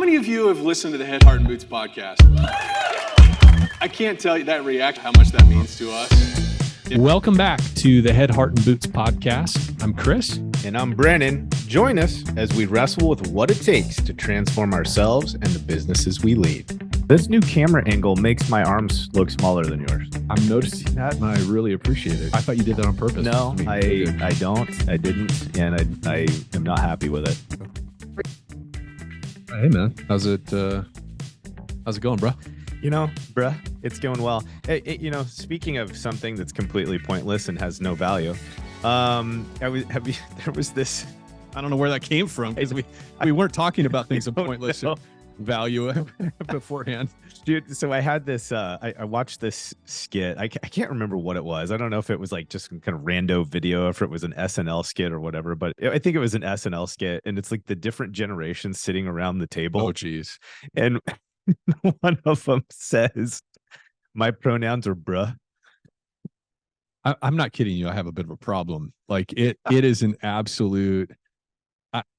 many of you have listened to the Head, Heart, and Boots podcast? I can't tell you that reaction, how much that means to us. Welcome back to the Head, Heart, and Boots podcast. I'm Chris. And I'm Brennan. Join us as we wrestle with what it takes to transform ourselves and the businesses we lead. This new camera angle makes my arms look smaller than yours. I'm noticing that, and I really appreciate it. I thought you did that on purpose. No, I didn't, and I am not happy with it. Hey, man. How's it going, bro? You know, bruh, it's going well. Speaking of something that's completely pointless and has no value, there was this. I don't know where that came from because we weren't talking about things of pointless value beforehand. Dude, so I had this, I watched this skit. I can't remember what it was. I don't know if it was like just some kind of rando video, or if it was an SNL skit or whatever, but I think it was an SNL skit. And it's like the different generations sitting around the table. Oh, geez. And one of them says, my pronouns are bruh. I'm not kidding you. I have a bit of a problem. Like it is an absolute,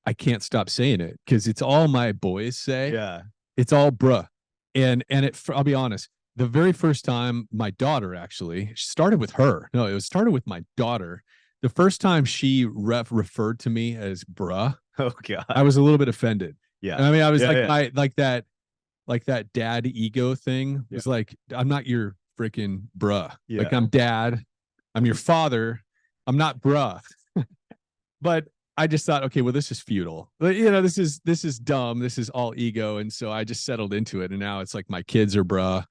I can't stop saying it because it's all my boys say. Yeah. It's all bruh. And I'll be honest, the very first time my daughter actually started with her. No, it started with my daughter. The first time she referred to me as bruh. Oh God. I was a little bit offended. Yeah. I mean, I was like that dad ego thing. It was like, I'm not your freaking bruh. Yeah. Like I'm dad. I'm your father. I'm not bruh. But I just thought, okay, well, this is futile. But, this is dumb. This is all ego. And so I just settled into it. And now it's like my kids are bruh.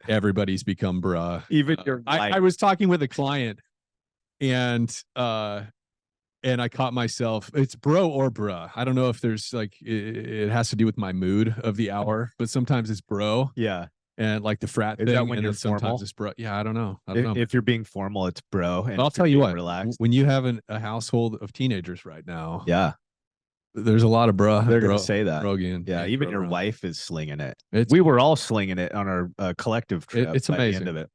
Everybody's become bruh. Even your I was talking with a client and I caught myself, it's bro or bruh. I don't know if there's like, it has to do with my mood of the hour, but sometimes it's bro. Yeah. And like the frat Is thing, that when and you're then sometimes formal? it's bro. Yeah, I don't know. If you're being formal, it's bro. And But I'll tell you what, relaxed. when you have a household of teenagers right now, Yeah. there's a lot of bruh. They're going to say that. Brogian. Yeah. Even your bro. wife is slinging it. It's, We were all slinging it on our collective trip. it's by the amazing. end of it.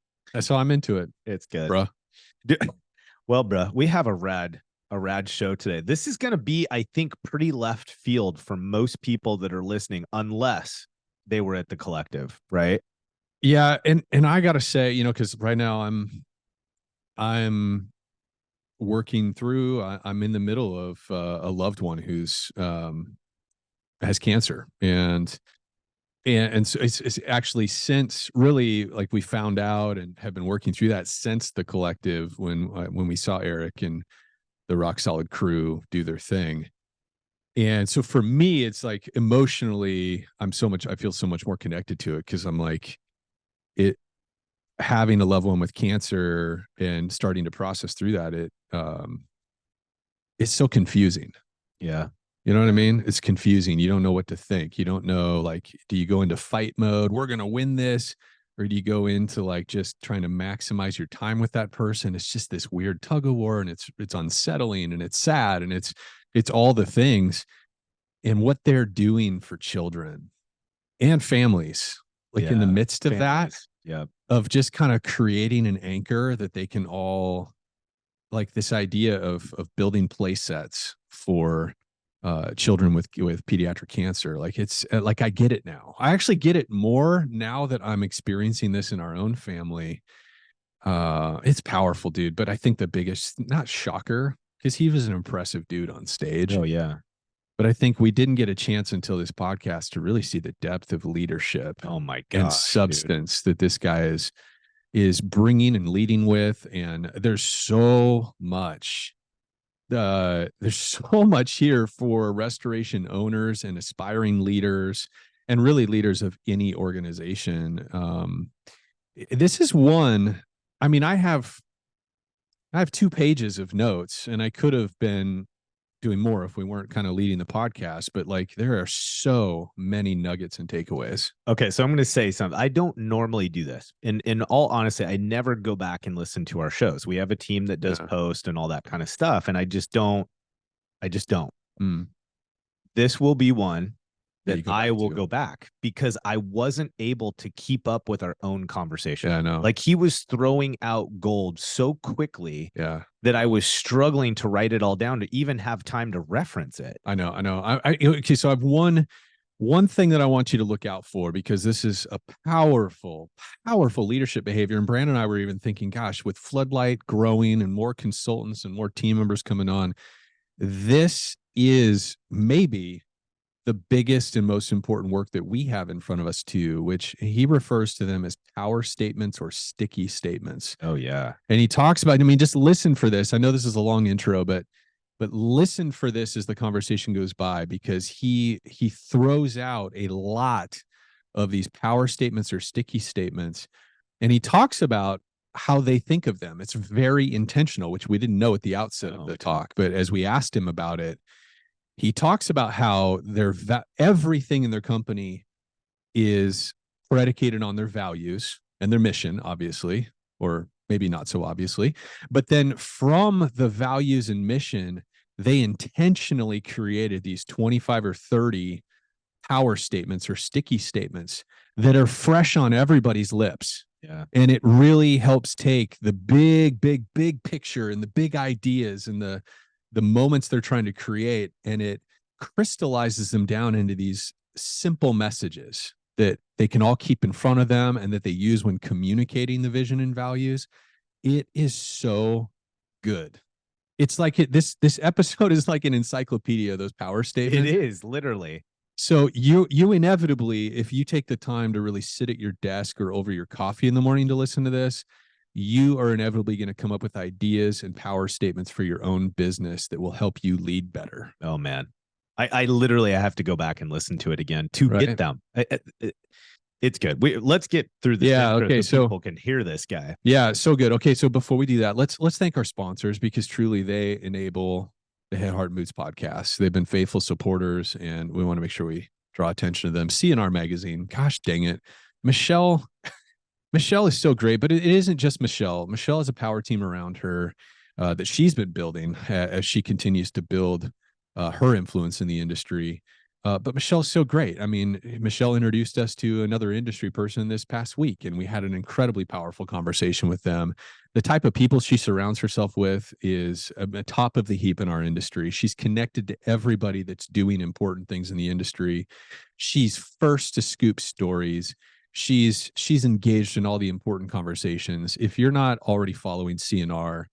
So I'm into it, It's good. bruh. Well, bruh, we have a rad show today. This is going to be, I think, pretty left field for most people that are listening, unless they were at the collective, right? Yeah, and I gotta say, because right now I'm working through. I'm in the middle of a loved one who's has cancer, and so it's actually since really like we found out and have been working through that since the collective when we saw Eric and the Rock Solid crew do their thing. And so for me, it's like emotionally, I feel so much more connected to it because I'm like, having a loved one with cancer and starting to process through that, it's so confusing. Yeah. You know what I mean? It's confusing. You don't know what to think. You don't know, like, do you go into fight mode? We're going to win this. Or do you go into like just trying to maximize your time with that person? It's just this weird tug of war, and it's unsettling, and it's sad, and it's all the things. And what they're doing for children and families, like in the midst of that, of just kind of creating an anchor that they can all, like this idea of building play sets for children with pediatric cancer. Like it's like, I get it now. I actually get it more now that I'm experiencing this in our own family. It's powerful, dude. But I think the biggest, not shocker, because he was an impressive dude on stage. Oh yeah. But I think we didn't get a chance until this podcast to really see the depth of leadership. Oh my God. And substance that this guy is bringing and leading with. And there's so much here for restoration owners and aspiring leaders, and really leaders of any organization. This is one. I mean, I have 2 pages of notes, and I could have been doing more if we weren't kind of leading the podcast, but like there are so many nuggets and takeaways. Okay, so I'm going to say something. I don't normally do this. In all honesty, I never go back and listen to our shows. We have a team that does post and all that kind of stuff, and I just don't. This will be one that I will go back, because I wasn't able to keep up with our own conversation. Yeah, I know. Like he was throwing out gold so quickly that I was struggling to write it all down to even have time to reference it. I know. Okay, so I've one One thing that I want you to look out for, because this is a powerful, powerful leadership behavior. And Brandon and I were even thinking, gosh, with Floodlight growing and more consultants and more team members coming on, this is maybe the biggest and most important work that we have in front of us too, which he refers to them as power statements or sticky statements. Oh yeah. And he talks about, I mean, just listen for this. I know this is a long intro, but listen for this as the conversation goes by, because he throws out a lot of these power statements or sticky statements, and he talks about how they think of them. It's very intentional, which we didn't know at the outset of the talk, but as we asked him about it, he talks about how everything in their company is predicated on their values and their mission, obviously, or maybe not so obviously, but then from the values and mission, they intentionally created these 25 or 30 power statements or sticky statements that are fresh on everybody's lips. Yeah. And it really helps take the big picture and the big ideas and the moments they're trying to create, and it crystallizes them down into these simple messages that they can all keep in front of them and that they use when communicating the vision and values. It is so good. It's like this episode is like an encyclopedia of those power statements. It is literally. So you inevitably, if you take the time to really sit at your desk or over your coffee in the morning to listen to this, you are inevitably going to come up with ideas and power statements for your own business that will help you lead better. Oh man. I literally have to go back and listen to it again to get them. It's good. Let's get through this. Yeah. Okay. So people can hear this guy. Yeah. So good. Okay. So before we do that, let's thank our sponsors, because truly they enable the Head, Heart, and Boots podcast. They've been faithful supporters, and we want to make sure we draw attention to them. CNR Magazine. Gosh dang it. Michelle is so great, but it isn't just Michelle. Michelle has a power team around her that she's been building as she continues to build her influence in the industry. But Michelle's so great. I mean, Michelle introduced us to another industry person this past week, and we had an incredibly powerful conversation with them. The type of people she surrounds herself with is at top of the heap in our industry. She's connected to everybody that's doing important things in the industry. She's first to scoop stories. She's engaged in all the important conversations. If you're not already following CNR,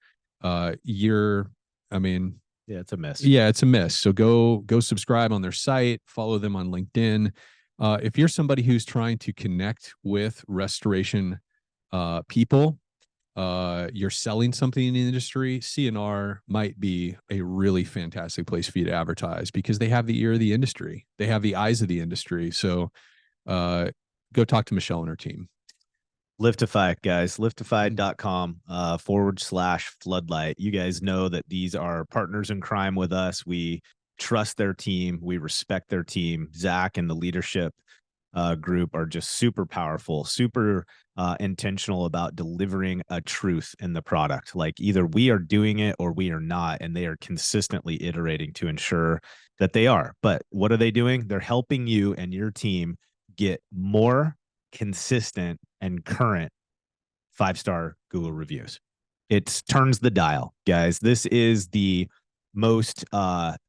Yeah, it's a miss. Yeah, it's a miss. So go subscribe on their site, follow them on LinkedIn. If you're somebody who's trying to connect with restoration people, you're selling something in the industry, CNR might be a really fantastic place for you to advertise, because they have the ear of the industry. They have the eyes of the industry. So go talk to Michelle and her team. Liftify, guys. Liftify.com /floodlight. You guys know that these are partners in crime with us. We trust their team. We respect their team. Zach and the leadership group are just super powerful, super intentional about delivering a truth in the product. Like either we are doing it or we are not, and they are consistently iterating to ensure that they are. But what are they doing? They're helping you and your team get more consistent and current 5-star Google reviews. It turns the dial, guys. This is the most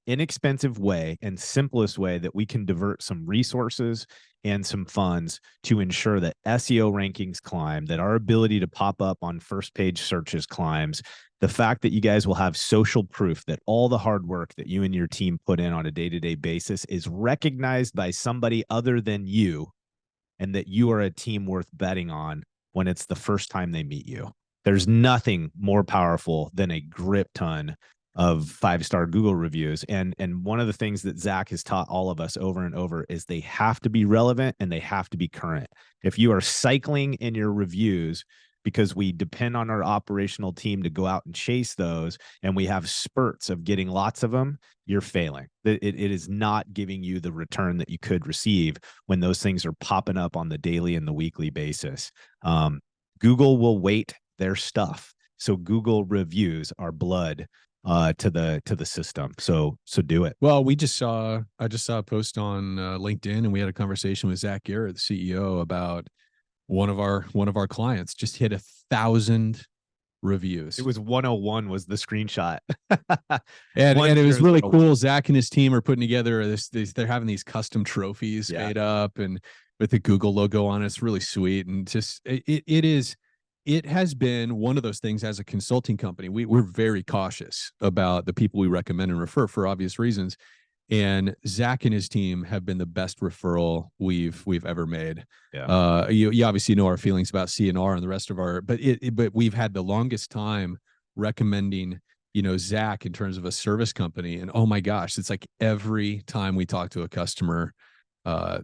inexpensive way and simplest way that we can divert some resources and some funds to ensure that SEO rankings climb, that our ability to pop up on first page searches climbs, the fact that you guys will have social proof that all the hard work that you and your team put in on a day-to-day basis is recognized by somebody other than you, and that you are a team worth betting on when it's the first time they meet you. There's nothing more powerful than a grip ton of 5-star Google reviews. And one of the things that Zach has taught all of us over and over is they have to be relevant and they have to be current. If you are cycling in your reviews because we depend on our operational team to go out and chase those, and we have spurts of getting lots of them, you're failing. It is not giving you the return that you could receive when those things are popping up on the daily and the weekly basis. Google will weight their stuff. So Google reviews are blood to the system. So do it. Well, I just saw a post on LinkedIn, and we had a conversation with Zach Garrett, the CEO, about one of our clients just hit 1,000 reviews. It was 101 was the screenshot. And it was really 1001. cool. Zach and his team are putting together they're having these custom trophies made up and with the Google logo on it. It's really sweet. And just it has been one of those things as a consulting company. We're very cautious about the people we recommend and refer for obvious reasons. And Zach and his team have been the best referral we've ever made. Yeah. You obviously know our feelings about CNR and the rest of our, but we've had the longest time recommending, Zach in terms of a service company. And oh my gosh, it's like every time we talk to a customer,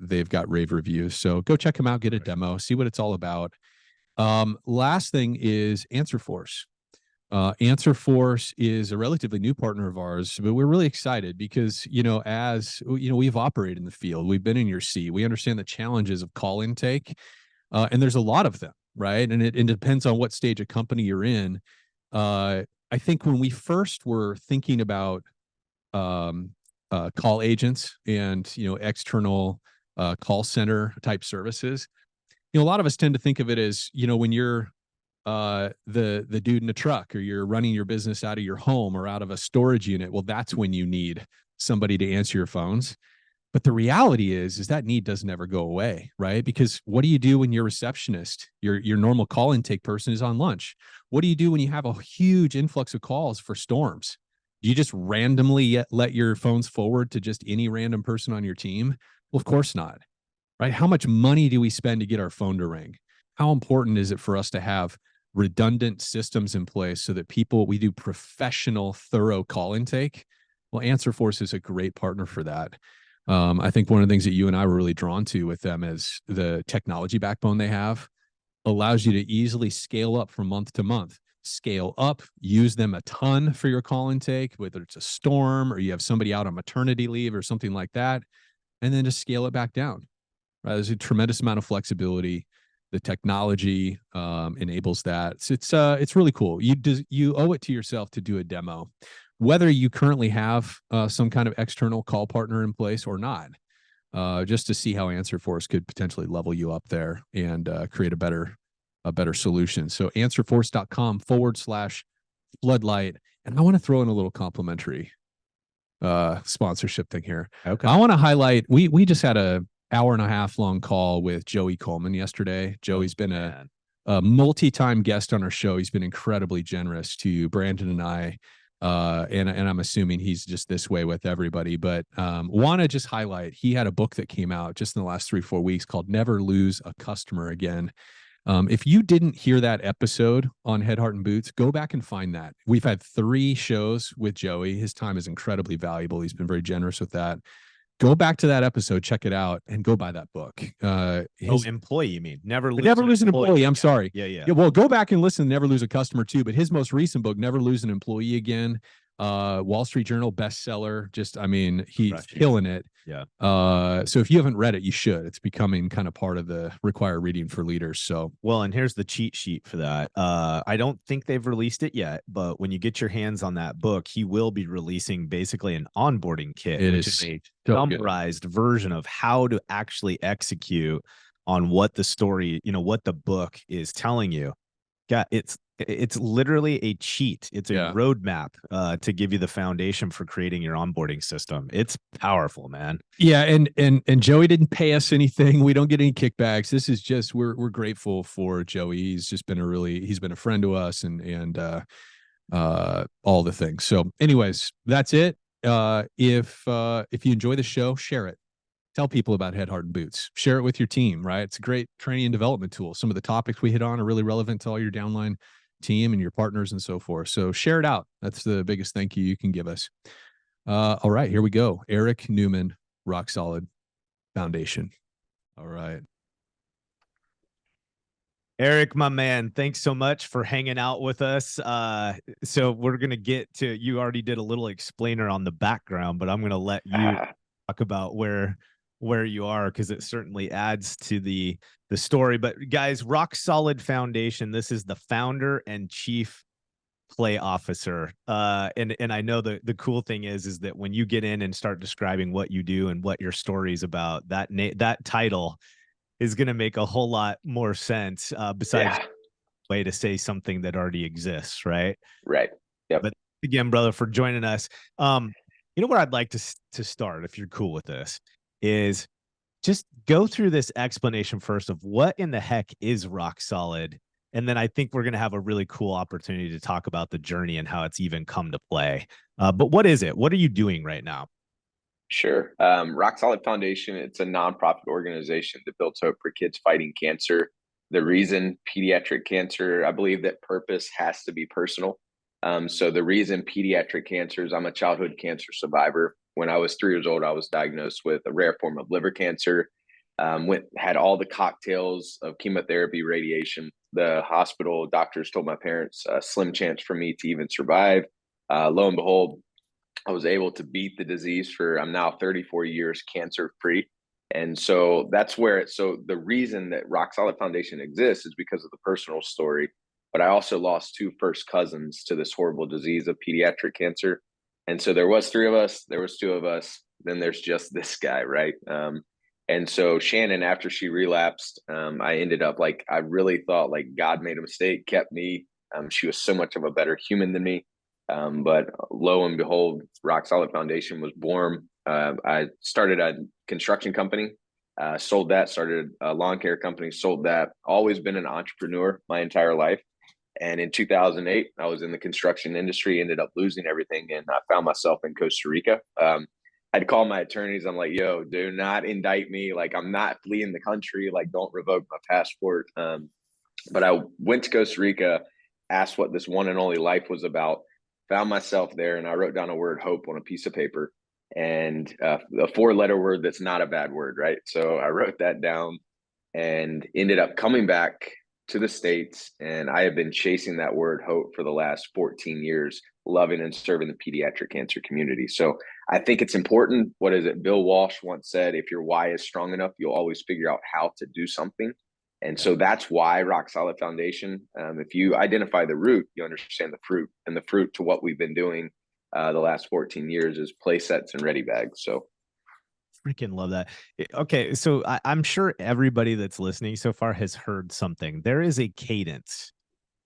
they've got rave reviews. So go check them out, get a demo, see what it's all about. Last thing is AnswerForce. AnswerForce is a relatively new partner of ours, but we're really excited because, we've operated in the field, we've been in your seat, we understand the challenges of call intake, and there's a lot of them, right? And it depends on what stage of company you're in. I think when we first were thinking about call agents and, external call center type services, a lot of us tend to think of it as, when you're the dude in a truck or you're running your business out of your home or out of a storage unit. Well, that's when you need somebody to answer your phones. But the reality is that need doesn't ever go away, right? Because what do you do when your receptionist, your normal call intake person is on lunch? What do you do when you have a huge influx of calls for storms? Do you just randomly let your phones forward to just any random person on your team? Well, of course not, right? How much money do we spend to get our phone to ring? How important is it for us to have redundant systems in place so that we do professional, thorough call intake? Well, AnswerForce is a great partner for that. I think one of the things that you and I were really drawn to with them is the technology backbone they have allows you to easily scale up from month to month. Scale up, use them a ton for your call intake, whether it's a storm or you have somebody out on maternity leave or something like that, and then just scale it back down. Right? There's a tremendous amount of flexibility. The technology enables that. So it's really cool. You owe it to yourself to do a demo, whether you currently have some kind of external call partner in place or not, just to see how AnswerForce could potentially level you up there and create a better solution. So answerforce.com/floodlight. And I want to throw in a little complimentary sponsorship thing here. Okay. I want to highlight, we just had a hour-and-a-half long call with Joey Coleman yesterday. Joey's been a multi-time guest on our show. He's been incredibly generous to Brandon and I, and I'm assuming he's just this way with everybody. But want to just highlight, he had a book that came out just in the last 3-4 weeks called Never Lose a Customer Again. If you didn't hear that episode on Head, Heart, and Boots, go back and find that. We've had 3 shows with Joey. His time is incredibly valuable. He's been very generous with that. Go back to that episode, check it out, and go buy that book. Employee, you mean? Never Lose an employee. I'm sorry. Yeah. Well, go back and listen to Never Lose a Customer too. But his most recent book, Never Lose an Employee Again, Wall Street Journal bestseller. He's killing it. Yeah. So if you haven't read it, you should. It's becoming kind of part of the required reading for leaders. So well, and here's the cheat sheet for that. I don't think they've released it yet, but when you get your hands on that book, he will be releasing basically an onboarding kit, which is a summarized version of how to actually execute on what the story, what the book is telling you. Yeah, it's literally a cheat. It's a roadmap to give you the foundation for creating your onboarding system. It's powerful, man. Yeah, and Joey didn't pay us anything. We don't get any kickbacks. This is just we're grateful for Joey. He's just been he's been a friend to us and all the things. So, anyways, that's it. If you enjoy the show, share it. Tell people about Head, Heart, and Boots. Share it with your team, right? It's a great training and development tool. Some of the topics we hit on are really relevant to all your downline team and your partners and so forth. So share it out. That's the biggest thank you can give us. All right, here we go. Eric Newman, Rock Solid Foundation. All right. Eric, my man, thanks so much for hanging out with us. So we're going to get to, you already did a little explainer on the background, but I'm going to let you talk about where you are, because it certainly adds to the story. But guys, Rock Solid Foundation, this is the founder and chief play officer. And I know the cool thing is that when you get in and start describing what you do and what your story is about, that title is going to make a whole lot more sense. Besides way to say something that already exists, right? Right. Yep. But again, brother, for joining us. You know what I'd like to start, if you're cool with this, is just go through this explanation first of what in the heck is Rock Solid. And then I think we're going to have a really cool opportunity to talk about the journey and how it's even come to play. But what is it? What are you doing right now? Sure. Rock Solid Foundation, it's a nonprofit organization that builds hope for kids fighting cancer. The reason pediatric cancer, I believe that purpose has to be personal. So the reason pediatric cancers, I'm a childhood cancer survivor. When I was 3 years old, I was diagnosed with a rare form of liver cancer. Had all the cocktails of chemotherapy, radiation. The hospital doctors told my parents slim chance for me to even survive. Lo and behold, I was able to beat the disease I'm now 34 years cancer free. And so that's where so the reason that Rock Solid Foundation exists is because of the personal story. But I also lost 2 first cousins to this horrible disease of pediatric cancer. And so there was 3 of us, there was 2 of us, then there's just this guy, right? And so Shannon, after she relapsed, I ended up I really thought God made a mistake, kept me. She was so much of a better human than me. But lo and behold, Rock Solid Foundation was born. I started a construction company, sold that, started a lawn care company, sold that. Always been an entrepreneur my entire life. And in 2008, I was in the construction industry, ended up losing everything, and I found myself in Costa Rica. I'd call my attorneys. I'm like, yo, do not indict me. I'm not fleeing the country. Don't revoke my passport. But I went to Costa Rica, asked what this one and only life was about, found myself there, and I wrote down a word, hope, on a piece of paper, and a 4-letter word that's not a bad word, right? So I wrote that down and ended up coming back to the States, and I have been chasing that word hope for the last 14 years, loving and serving the pediatric cancer community. So I think it's important. What is it? Bill Walsh once said, if your why is strong enough, you'll always figure out how to do something. And so that's why Rock Solid Foundation, if you identify the root, you understand the fruit, and the fruit to what we've been doing the last 14 years is play sets and ready bags. So Freaking love that. Okay, so I'm sure everybody that's listening so far has heard something. There is a cadence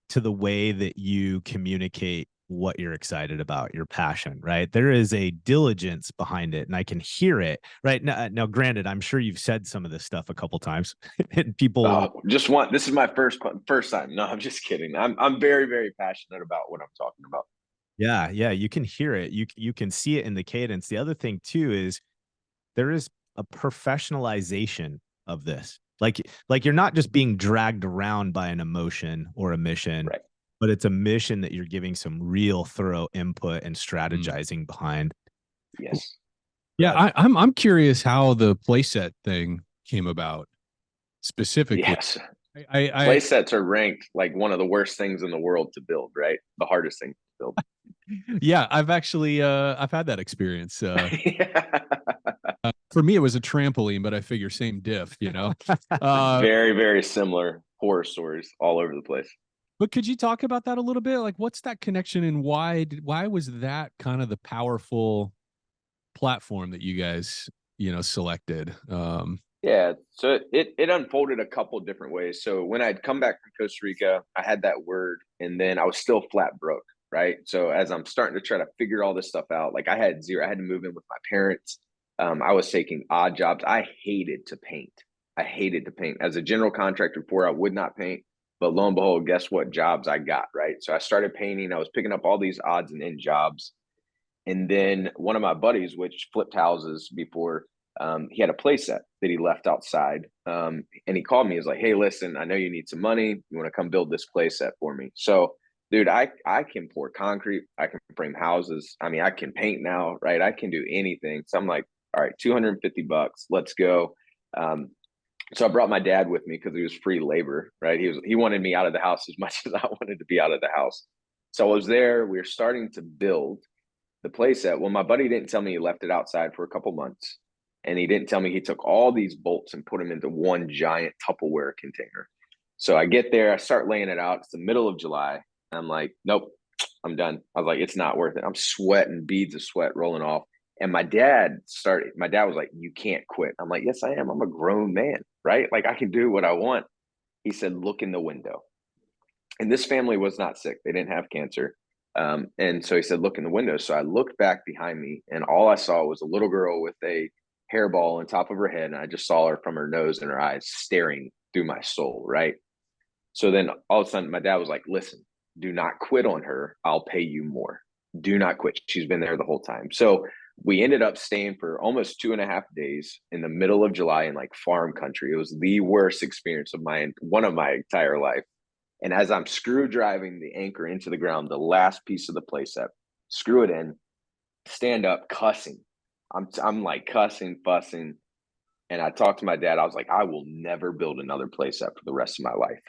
to the way that you communicate what you're excited about, your passion, right? There is a diligence behind it, and I can hear it, right? Now, granted, I'm sure you've said some of this stuff a couple times, and people this is my first time. No, I'm just kidding. I'm very, very passionate about what I'm talking about. Yeah, you can hear it. You can see it in the cadence. The other thing too is there is a professionalization of this. Like you're not just being dragged around by an emotion or a mission, right, but it's a mission that you're giving some real thorough input and strategizing behind. Yes. Yeah, I'm curious how the playset thing came about specifically. Yes. I Play sets are ranked like one of the worst things in the world to build, right? The hardest thing to build. Yeah, I've actually I've had that experience. Yeah. For me, it was a trampoline, but I figure same diff, Very, very similar horror stories all over the place. But could you talk about that a little bit? Like, what's that connection, and why was that kind of the powerful platform that you guys, selected? Yeah, so it unfolded a couple different ways. So when I'd come back from Costa Rica, I had that word, and then I was still flat broke, right? So as I'm starting to try to figure all this stuff out, I had zero. I had to move in with my parents. I was taking odd jobs. I hated to paint. As a general contractor before, I would not paint. But lo and behold, guess what jobs I got, right? So I started painting. I was picking up all these odds and end jobs. And then one of my buddies, which flipped houses before, he had a play set that he left outside. And he called me. He was like, hey, listen, I know you need some money. You want to come build this play set for me? So, dude, I can pour concrete. I can frame houses. I mean, I can paint now, right? I can do anything. So I'm like, all right, $250. Let's go. So I brought my dad with me because he was free labor, right? He wanted me out of the house as much as I wanted to be out of the house. So I was there. We were starting to build the play set. Well, my buddy didn't tell me he left it outside for a couple months. And he didn't tell me he took all these bolts and put them into one giant Tupperware container. So I get there, I start laying it out. It's the middle of July. I'm like, nope, I'm done. I was like, it's not worth it. I'm sweating, beads of sweat rolling off. And my dad was like, you can't quit. I'm like, yes, I am. I'm a grown man, right? Like I can do what I want. He said, look in the window. And this family was not sick. They didn't have cancer. And so he said, look in the window. So I looked back behind me, and all I saw was a little girl with a hairball on top of her head. And I just saw her from her nose and her eyes staring through my soul. Right. So then all of a sudden, my dad was like, listen, do not quit on her. I'll pay you more. Do not quit. She's been there the whole time. So we ended up staying for almost 2.5 days in the middle of July in like farm country. It was the worst experience of one of my entire life. And as I'm screw driving the anchor into the ground, the last piece of the playset, screw it in, stand up, cussing. I'm like cussing, fussing. And I talked to my dad. I was like, I will never build another playset for the rest of my life.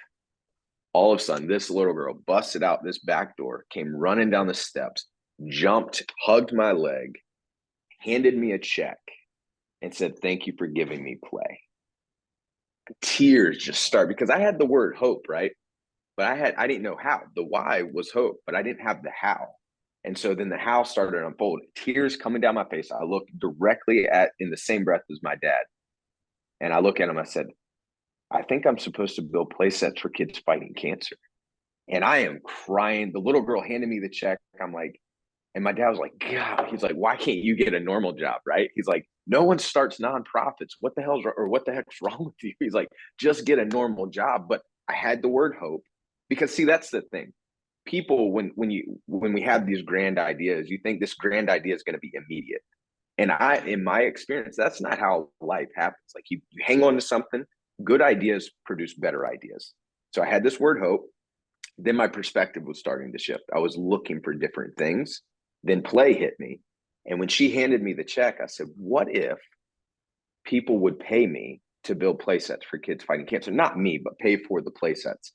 All of a sudden, this little girl busted out this back door, came running down the steps, jumped, hugged my leg, handed me a check, and said, thank you for giving me play. Tears just started because I had the word hope, right? But I didn't know how. The why was hope, but I didn't have the how. And so then the how started unfolding. Tears coming down my face. I looked directly in the same breath as my dad. And I look at him, I said, I think I'm supposed to build play sets for kids fighting cancer. And I am crying. The little girl handed me the check. I'm like, and my dad was like, God, he's like, why can't you get a normal job? Right. He's like, no one starts nonprofits. What the heck's wrong with you? He's like, just get a normal job. But I had the word hope because see, that's the thing. People, when we have these grand ideas, you think this grand idea is going to be immediate. And in my experience, that's not how life happens. Like you hang on to something, good ideas produce better ideas. So I had this word hope. Then my perspective was starting to shift. I was looking for different things. Then play hit me. And when she handed me the check, I said, what if people would pay me to build play sets for kids fighting cancer? Not me, but pay for the play sets.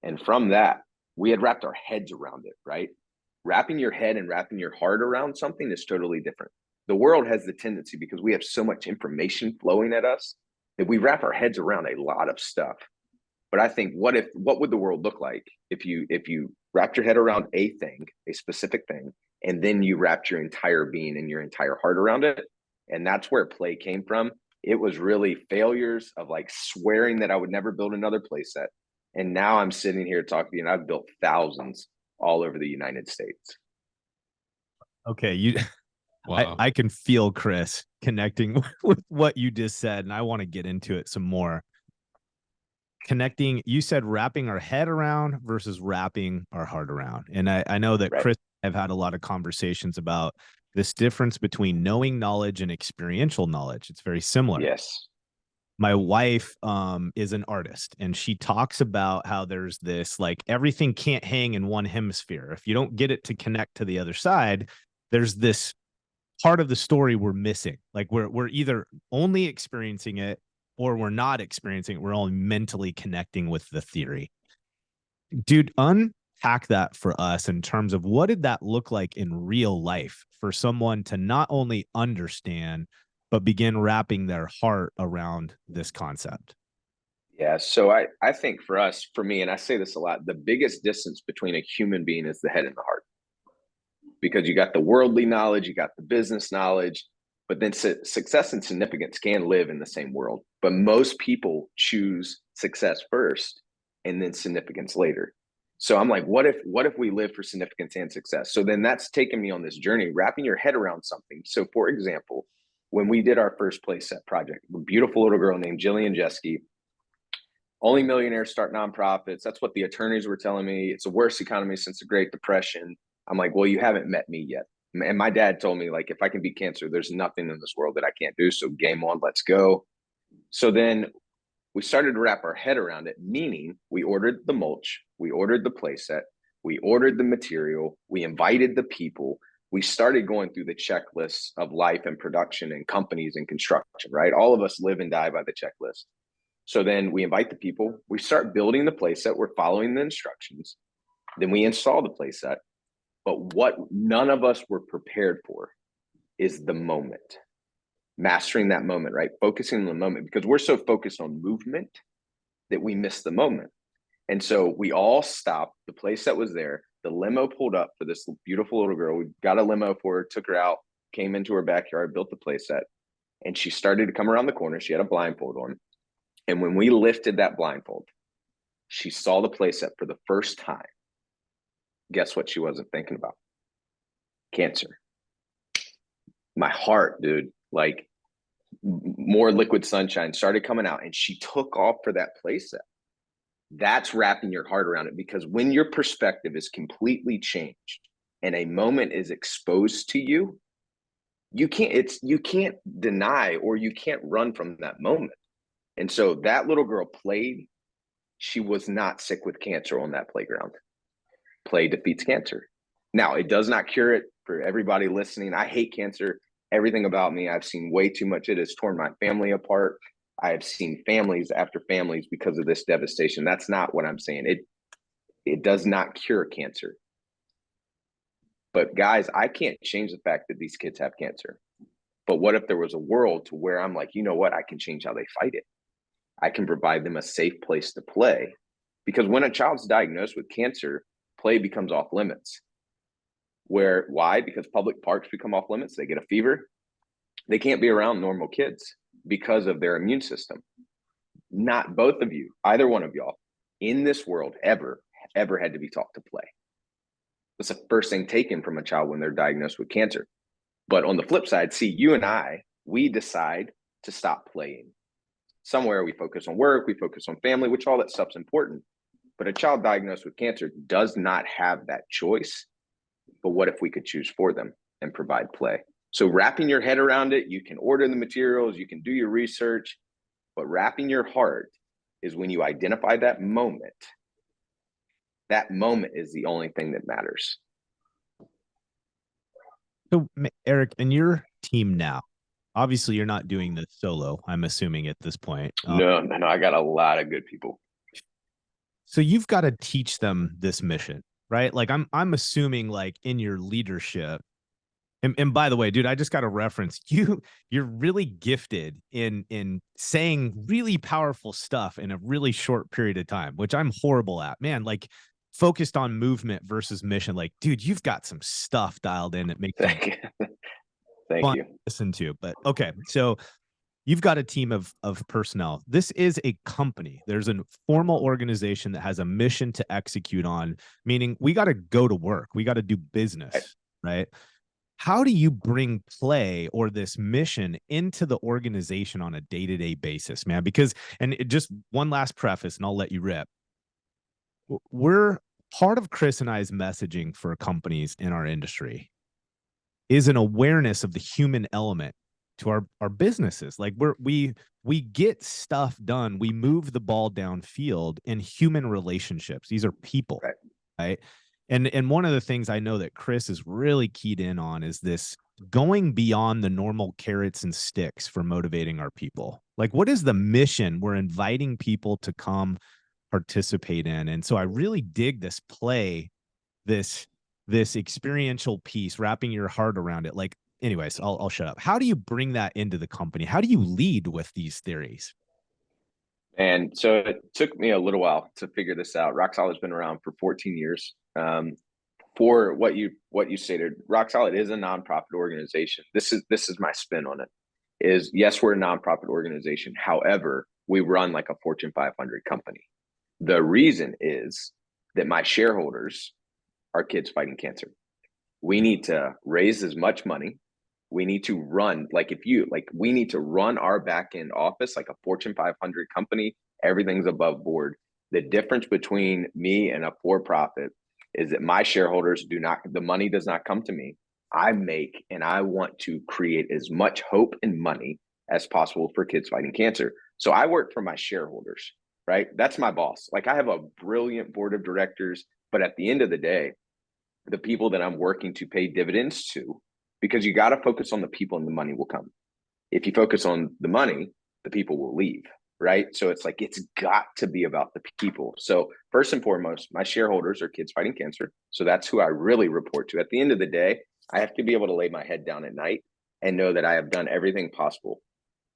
And from that, we had wrapped our heads around it, right? Wrapping your head and wrapping your heart around something is totally different. The world has the tendency, because we have so much information flowing at us, that we wrap our heads around a lot of stuff. But I think, what would the world look like if you wrapped your head around a thing, a specific thing, and then you wrapped your entire being and your entire heart around it? And that's where play came from. It was really failures of like swearing that I would never build another play set. And now I'm sitting here talking to you, and I've built thousands all over the United States. Okay, Wow. I can feel Chris connecting with what you just said, and I want to get into it some more. Connecting, you said wrapping our head around versus wrapping our heart around. And I know that Right. Chris and I have had a lot of conversations about this difference between knowing knowledge and experiential knowledge. It's very similar. Yes. My wife is an artist, and she talks about how there's this, like, everything can't hang in one hemisphere. If you don't get it to connect to the other side, there's this part of the story we're missing. Like we're either only experiencing it or we're not experiencing it. We're only mentally connecting with the theory. Dude, unpack that for us in terms of what did that look like in real life for someone to not only understand, but begin wrapping their heart around this concept? Yeah. So I think for me, and I say this a lot, the biggest distance between a human being is the head and the heart. Because you got the worldly knowledge, you got the business knowledge, but then success and significance can live in the same world. But most people choose success first and then significance later. So I'm like, what if we live for significance and success? So then that's taken me on this journey, wrapping your head around something. So for example, when we did our first playset project, a beautiful little girl named Jillian Jeske, only millionaires start nonprofits. That's what the attorneys were telling me. It's the worst economy since the Great Depression. I'm like, well, you haven't met me yet. And my dad told me, like, if I can beat cancer, there's nothing in this world that I can't do. So game on, let's go. So then we started to wrap our head around it, meaning we ordered the mulch, we ordered the playset, we ordered the material, we invited the people. We started going through the checklists of life and production and companies and construction, right? All of us live and die by the checklist. So then we invite the people, we start building the playset, we're following the instructions, then we install the playset. But what none of us were prepared for is the moment, mastering that moment, right? Focusing on the moment, because we're so focused on movement that we miss the moment. And so we all stopped. The playset was there. The limo pulled up for this beautiful little girl. We got a limo for her, took her out, came into her backyard, built the playset, and she started to come around the corner. She had a blindfold on. And when we lifted that blindfold, She saw the playset for the first time. Guess what she wasn't thinking about? Cancer. My heart, dude, like more liquid sunshine started coming out, and she took off for that playset. That's wrapping your heart around it, because when your perspective is completely changed and a moment is exposed to you, you can't deny, or you can't run from that moment. And so that little girl played. She was not sick with cancer on that playground. Play defeats cancer. Now, it does not cure it. For everybody listening, I hate cancer. Everything about me, I've seen way too much. It has torn my family apart. I have seen families after families because of this devastation. That's not what I'm saying. It does not cure cancer. But guys, I can't change the fact that these kids have cancer. But what if there was a world to where I'm like, you know what? I can change how they fight it. I can provide them a safe place to play. Because when a child's diagnosed with cancer, play becomes off limits. Why? Because public parks become off limits. They get a fever. They can't be around normal kids because of their immune system. Not both of you, either one of y'all in this world ever had to be taught to play. That's the first thing taken from a child when they're diagnosed with cancer. But on the flip side, see, you and I, we decide to stop playing. Somewhere we focus on work, we focus on family, which all that stuff's important. But a child diagnosed with cancer does not have that choice. But what if we could choose for them and provide play? So wrapping your head around it, you can order the materials, you can do your research, but wrapping your heart is when you identify that moment. That moment is the only thing that matters. So, Eric, and your team now, obviously you're not doing this solo, I'm assuming at this point. No, I got a lot of good people. So you've got to teach them this mission, right? Like I'm assuming, like, in your leadership. And by the way, dude, I just got a reference. You're really gifted in saying really powerful stuff in a really short period of time, which I'm horrible at. Man, like, focused on movement versus mission. Like, dude, you've got some stuff dialed in that makes Thank you. to listen to. But okay, so you've got a team of personnel. This is a company. There's a formal organization that has a mission to execute on, meaning we got to go to work. We got to do business, right? How do you bring play or this mission into the organization on a day-to-day basis, man? Because, and just one last preface, and I'll let you rip. We're part of Chris and I's messaging for companies in our industry is an awareness of the human element to our businesses. Like we get stuff done. We move the ball downfield in human relationships. These are people, right? And one of the things I know that Chris is really keyed in on is this going beyond the normal carrots and sticks for motivating our people. Like, what is the mission we're inviting people to come participate in? And so I really dig this play, this experiential piece, wrapping your heart around it. Like, anyways, I'll shut up. How do you bring that into the company? How do you lead with these theories? And so it took me a little while to figure this out. Rock Solid's been around for 14 years. For what you stated, Rock Solid is a nonprofit organization. This is my spin on it. Is yes, we're a nonprofit organization. However, we run like a Fortune 500 company. The reason is that my shareholders are kids fighting cancer. We need to raise as much money. We need to run, we need to run our back end office like a Fortune 500 company. Everything's above board. The difference between me and a for-profit is that my shareholders the money does not come to me. I make, and I want to create as much hope and money as possible for kids fighting cancer. So I work for my shareholders, right? That's my boss. Like, I have a brilliant board of directors, but at the end of the day, the people that I'm working to pay dividends to, because you got to focus on the people and the money will come. If you focus on the money, the people will leave, right? So it's like, it's got to be about the people. So first and foremost, my shareholders are kids fighting cancer. So that's who I really report to. At the end of the day, I have to be able to lay my head down at night and know that I have done everything possible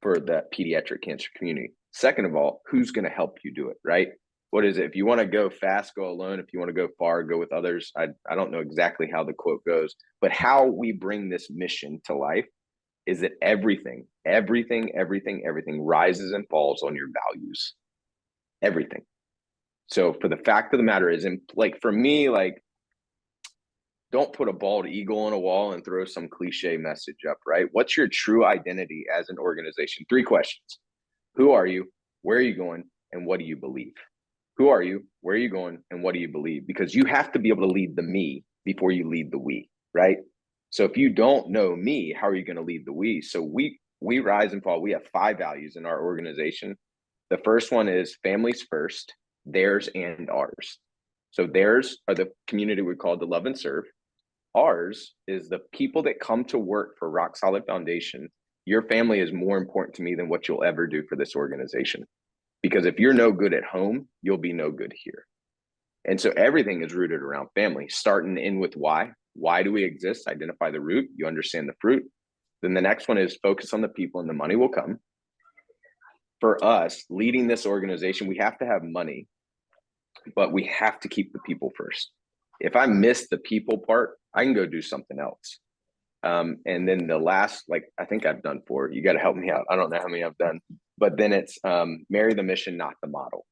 for the pediatric cancer community. Second of all, who's going to help you do it, right? What is it? If you want to go fast, go alone. If you want to go far, go with others. I don't know exactly how the quote goes, but how we bring this mission to life is that everything rises and falls on your values. Everything. So for the fact of the matter is, and like for me, like, don't put a bald eagle on a wall and throw some cliche message up, right? What's your true identity as an organization? 3 questions. Who are you? Where are you going? And what do you believe? Who are you? Where are you going? And what do you believe? Because you have to be able to lead the me before you lead the we, right? So if you don't know me, how are you going to lead the we? So we rise and fall. We have 5 values in our organization. The first one is families first, theirs and ours. So theirs are the community we call the love and serve. Ours is the people that come to work for Rock Solid Foundation. Your family is more important to me than what you'll ever do for this organization. Because if you're no good at home, you'll be no good here. And so everything is rooted around family, starting in with why. Why do we exist? Identify the root, you understand the fruit. Then the next one is focus on the people and the money will come. For us, leading this organization, we have to have money, but we have to keep the people first. If I miss the people part, I can go do something else. And then the last, like, I think I've done 4. You got to help me out. I don't know how many I've done, but then it's marry the mission, not the model.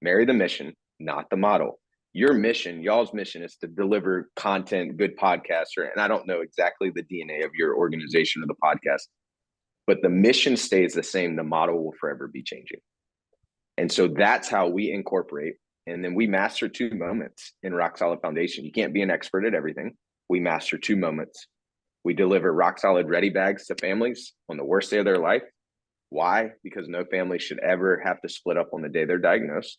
Marry the mission, not the model. Your mission, y'all's mission is to deliver content, good podcaster. And I don't know exactly the DNA of your organization or the podcast, but the mission stays the same. The model will forever be changing. And so that's how we incorporate. And then we master 2 moments in Rock Solid Foundation. You can't be an expert at everything. We master 2 moments. We deliver rock solid ready bags to families on the worst day of their life. Why? Because no family should ever have to split up on the day they're diagnosed.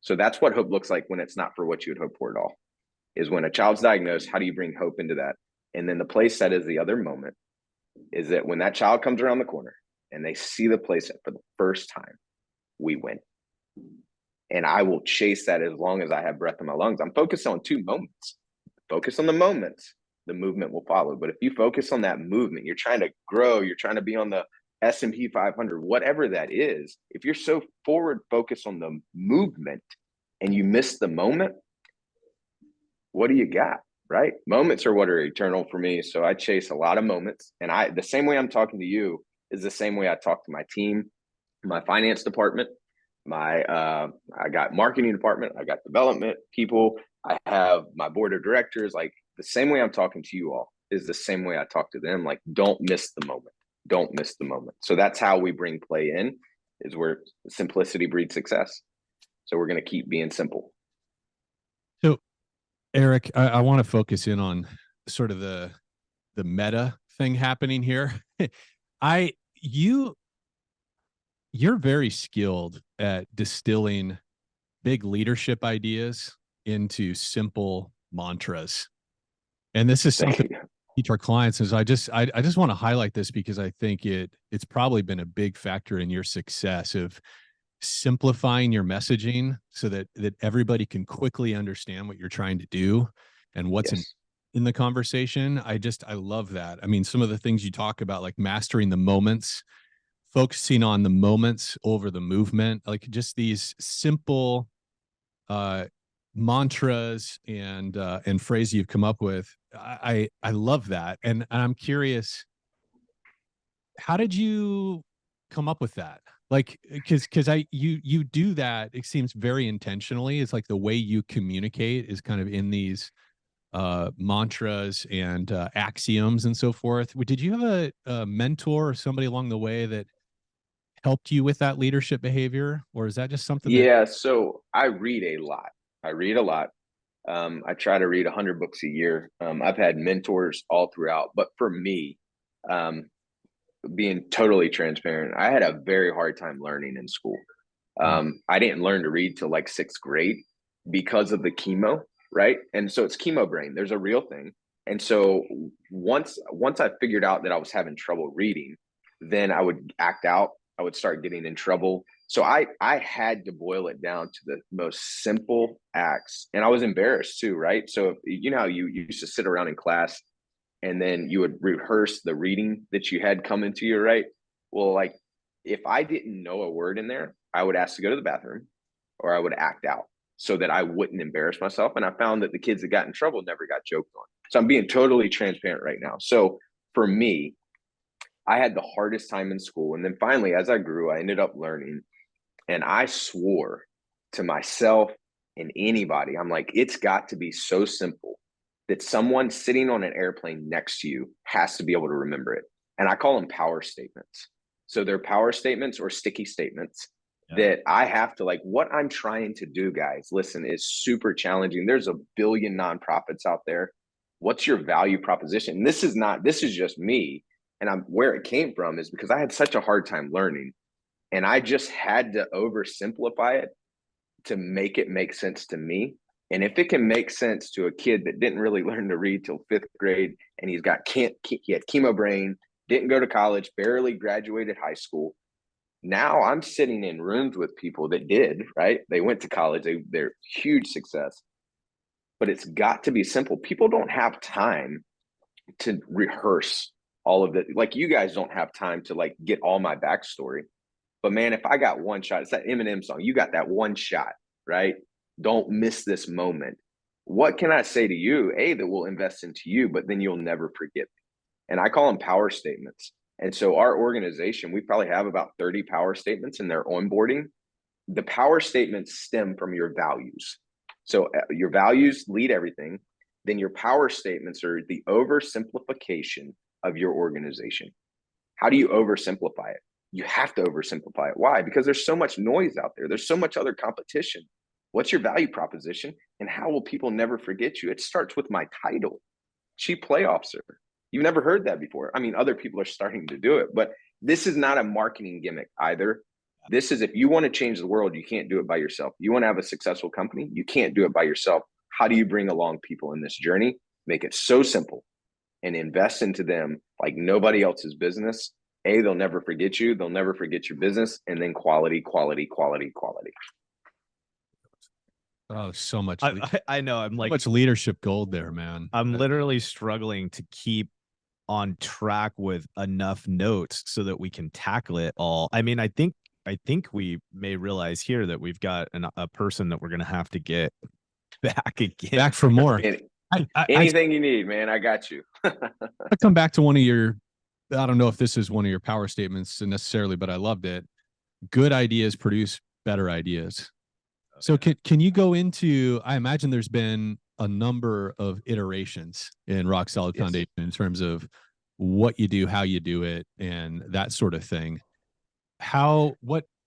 So that's what hope looks like when it's not for what you would hope for at all. Is when a child's diagnosed, how do you bring hope into that? And then the place set is the other moment, is that when that child comes around the corner and they see the place set for the first time, we win. And I will chase that as long as I have breath in my lungs. I'm focused on 2 moments. Focus on the moments, the movement will follow. But if you focus on that movement, you're trying to grow, you're trying to be on the S&P 500, whatever that is. If you're so forward focused on the movement and you miss the moment, what do you got, right? Moments are what are eternal for me. So I chase a lot of moments. And the same way I'm talking to you is the same way I talk to my team, my finance department, I got marketing department, I got development people, I have my board of directors. Like, the same way I'm talking to you all is the same way I talk to them. Like, don't miss the moment. Don't miss the moment. So that's how we bring play in, is where simplicity breeds success. So we're going to keep being simple. So, Eric, I want to focus in on sort of the meta thing happening here. You're very skilled at distilling big leadership ideas into simple mantras. And this is something we teach our clients. Is I just want to highlight this because I think it's probably been a big factor in your success of simplifying your messaging so that everybody can quickly understand what you're trying to do and what's in the conversation. I love that. I mean, some of the things you talk about, like mastering the moments, focusing on the moments over the movement, like just these simple mantras and phrases you've come up with. I love that. And I'm curious, how did you come up with that? Like, because you do that, it seems very intentionally. It's like the way you communicate is kind of in these mantras and axioms and so forth. Did you have a mentor or somebody along the way that helped you with that leadership behavior, or is that just something So I read a lot. I try to read 100 books a year. I've had mentors all throughout, but for me, being totally transparent, I had a very hard time learning in school. I didn't learn to read till like 6th grade because of the chemo, right? And so it's chemo brain. There's a real thing. And so once I figured out that I was having trouble reading, then I would act out. I would start getting in trouble. So I had to boil it down to the most simple acts. And I was embarrassed too, right? So you know how you used to sit around in class and then you would rehearse the reading that you had come into you, right? Well, like, if I didn't know a word in there, I would ask to go to the bathroom or I would act out so that I wouldn't embarrass myself. And I found that the kids that got in trouble never got joked on. So I'm being totally transparent right now. So for me, I had the hardest time in school. And then finally, as I grew, I ended up learning. And I swore to myself in anybody. I'm like, it's got to be so simple that someone sitting on an airplane next to you has to be able to remember it. And I call them power statements. So they're power statements or sticky statements that I have to, like, what I'm trying to do, guys, listen, is super challenging. There's a billion nonprofits out there. What's your value proposition? And this is just me. And where it came from is because I had such a hard time learning, and I just had to oversimplify it to make it make sense to me. And if it can make sense to a kid that didn't really learn to read till 5th grade, and he had chemo brain, didn't go to college, barely graduated high school. Now I'm sitting in rooms with people that did, right? They went to college, they're huge success, but it's got to be simple. People don't have time to rehearse all of it. Like, you guys don't have time to like get all my backstory. But man, if I got one shot, it's that Eminem song. You got that one shot, right? Don't miss this moment. What can I say to you, that will invest into you, but then you'll never forget me? And I call them power statements. And so our organization, we probably have about 30 power statements in their onboarding. The power statements stem from your values. So your values lead everything. Then your power statements are the oversimplification of your organization. How do you oversimplify it? You have to oversimplify it. Why? Because there's so much noise out there. There's so much other competition. What's your value proposition? And how will people never forget you? It starts with my title, Chief Play Officer. You've never heard that before. I mean, other people are starting to do it, but this is not a marketing gimmick either. This is, if you want to change the world, you can't do it by yourself. You want to have a successful company, you can't do it by yourself. How do you bring along people in this journey? Make it so simple and invest into them like nobody else's business. They'll never forget you. They'll never forget your business. And then quality, quality, quality, quality. Oh, so much. I know. I'm like, much leadership gold there, man. I'm literally struggling to keep on track with enough notes so that we can tackle it all. I mean, I think we may realize here that we've got a person that we're going to have to get back again. Back for more. Anything you need, man, I got you. I come back to one of your, I don't know if this is one of your power statements necessarily, but I loved it. Good ideas produce better ideas. So can you go into, I imagine there's been a number of iterations in Rock Solid Foundation in terms of what you do, how you do it, and that sort of thing.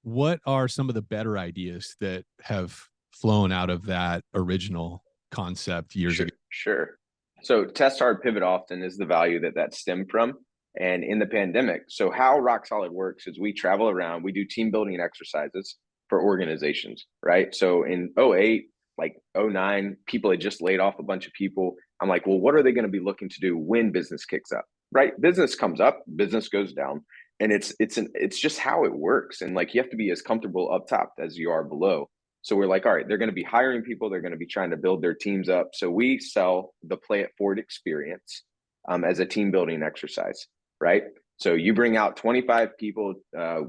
What are some of the better ideas that have flown out of that original concept years ago? Sure. So test hard, pivot often is the value that stemmed from. And in the pandemic, so how Rock Solid works is we travel around, we do team building exercises for organizations, right? So in 08, like 09, people had just laid off a bunch of people. I'm like, well, what are they going to be looking to do when business kicks up, right? Business comes up, business goes down. And it's just how it works. And like, you have to be as comfortable up top as you are below. So we're like, all right, they're going to be hiring people. They're going to be trying to build their teams up. So we sell the Play It Forward experience as a team building exercise, right? So you bring out 25 people.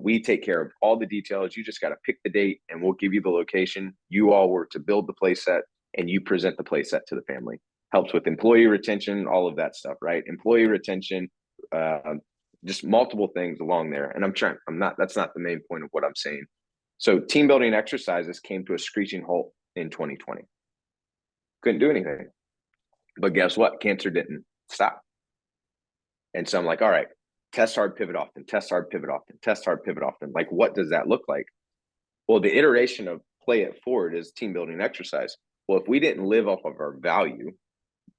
We take care of all the details. You just got to pick the date and we'll give you the location. You all work to build the play set and you present the play set to the family. Helps with employee retention, all of that stuff, right? Employee retention, just multiple things along there. And that's not the main point of what I'm saying. So team building exercises came to a screeching halt in 2020. Couldn't do anything. But guess what? Cancer didn't stop. And so I'm like, all right, test hard, pivot often, test hard, pivot often, test hard, pivot often. Like, what does that look like? Well, the iteration of Play It Forward is team building exercise. Well, if we didn't live off of our value,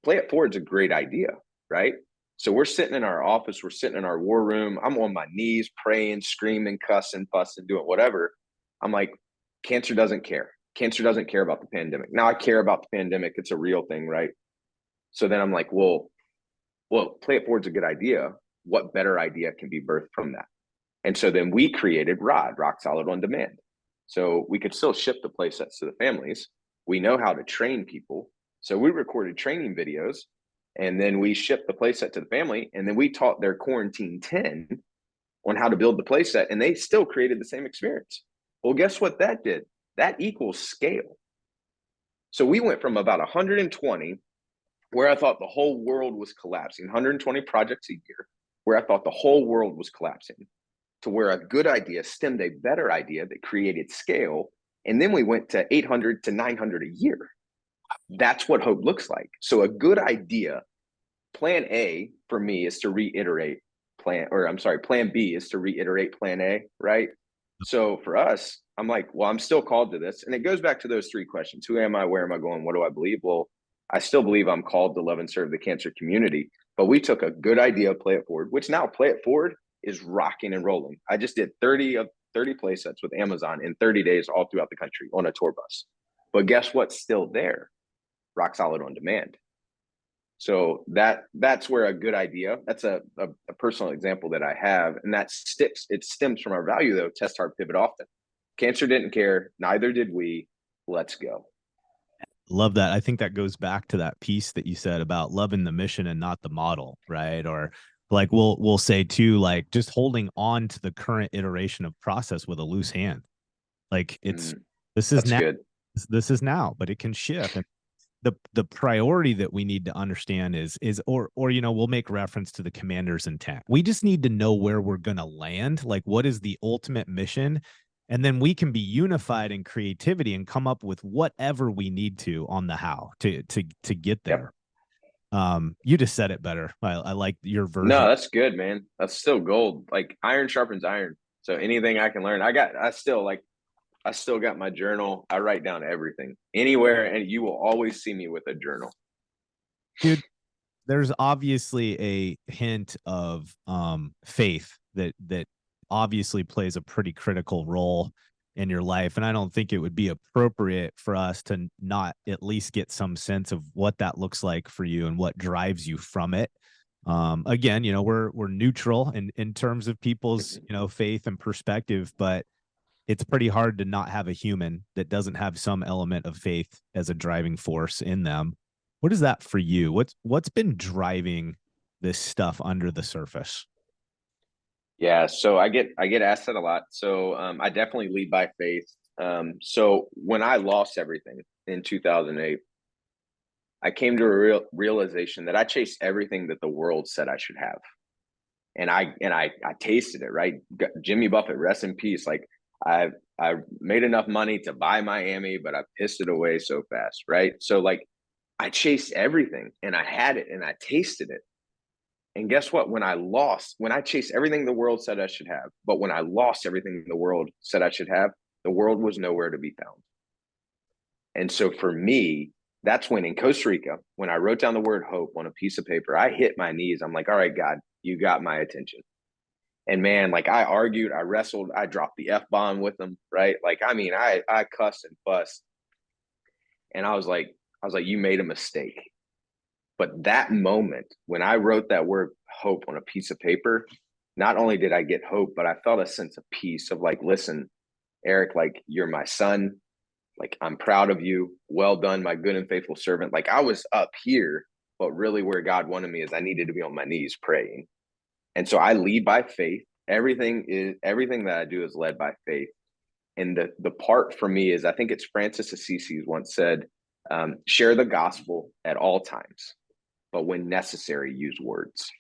Play It Forward is a great idea, right? So we're sitting in our office, we're sitting in our war room. I'm on my knees, praying, screaming, cussing, fussing, doing whatever. I'm like, cancer doesn't care. Cancer doesn't care about the pandemic. Now I care about the pandemic. It's a real thing, right? So then I'm like, well, Play It Forward's a good idea. What better idea can be birthed from that? And so then we created Rock Solid On Demand. So we could still ship the play sets to the families. We know how to train people. So we recorded training videos and then we shipped the play set to the family. And then we taught their quarantine 10 on how to build the play set. And they still created the same experience. Well, guess what that did? That equals scale. So we went from about 120, where I thought the whole world was collapsing, 120 projects a year, where I thought the whole world was collapsing, to where a good idea stemmed a better idea that created scale. And then we went to 800 to 900 a year. That's what hope looks like. So a good idea, plan A for me is to reiterate plan B is to reiterate plan A, right? So for us, I'm like, well, I'm still called to this. And it goes back to those three questions. Who am I? Where am I going? What do I believe? Well, I still believe I'm called to love and serve the cancer community. But we took a good idea, Play It Forward, which now Play It Forward is rocking and rolling. I just did 30 play sets with Amazon in 30 days all throughout the country on a tour bus. But guess what's still there? Rock Solid on Demand. So that's where a good idea, that's a personal example that I have, and that sticks. It stems from our value though, test hard, pivot often. Cancer didn't care, neither did we. Let's go. Love that. I think that goes back to that piece that you said about loving the mission and not the model, right? Or like we'll say too, like just holding on to the current iteration of process with a loose hand. Like this is now, good. This is now, but it can shift. And the priority that we need to understand is we'll make reference to the commander's intent. We just need to know where we're going to land. Like what is the ultimate mission? And then we can be unified in creativity and come up with whatever we need to on the how to get there. Yep. You just said it better. I like your version. No, that's good, man. That's still gold. Like iron sharpens iron. So anything I can learn, I still got my journal. I write down everything anywhere, and you will always see me with a journal. Dude, there's obviously a hint of faith that obviously plays a pretty critical role in your life. And I don't think it would be appropriate for us to not at least get some sense of what that looks like for you and what drives you from it. Again, we're neutral in terms of people's, faith and perspective, but it's pretty hard to not have a human that doesn't have some element of faith as a driving force in them. What is that for you? What's been driving this stuff under the surface? Yeah, so I get asked that a lot. So I definitely lead by faith. So when I lost everything in 2008, I came to a realization that I chased everything that the world said I should have, and I tasted it. Right, Jimmy Buffett, rest in peace. Like I made enough money to buy Miami, but I pissed it away so fast. Right, so like I chased everything, and I had it, and I tasted it. And guess what? When I chased everything the world said I should have, but when I lost everything the world said I should have, the world was nowhere to be found. And so for me, that's when in Costa Rica, when I wrote down the word hope on a piece of paper, I hit my knees. I'm like, all right, God, you got my attention. And man, like I argued, I wrestled, I dropped the F-bomb with them, right? Like, I mean, I cussed and fussed. And I was like, you made a mistake. But that moment when I wrote that word hope on a piece of paper, not only did I get hope, but I felt a sense of peace of like, listen, Eric, like you're my son. Like, I'm proud of you. Well done, my good and faithful servant. Like I was up here, but really where God wanted me is I needed to be on my knees praying. And so I lead by faith. Everything that I do is led by faith. And the part for me is, I think it's Francis Assisi once said, share the gospel at all times, but when necessary, use words.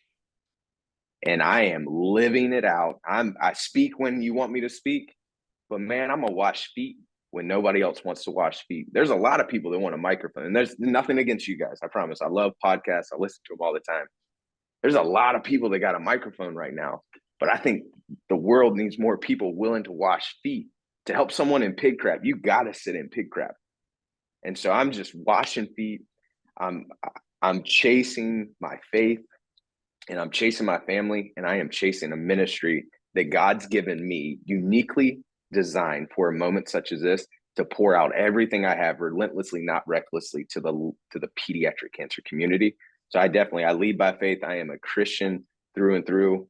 And I am living it out. I speak when you want me to speak, but man, I'm gonna wash feet when nobody else wants to wash feet. There's a lot of people that want a microphone, and there's nothing against you guys. I promise. I love podcasts. I listen to them all the time. There's a lot of people that got a microphone right now, but I think the world needs more people willing to wash feet. To help someone in pig crap, you gotta sit in pig crap. And so I'm just washing feet. I'm chasing my faith, and I'm chasing my family, and I am chasing a ministry that God's given me, uniquely designed for a moment such as this, to pour out everything I have relentlessly, not recklessly, to the pediatric cancer community. So I lead by faith. I am a Christian through and through.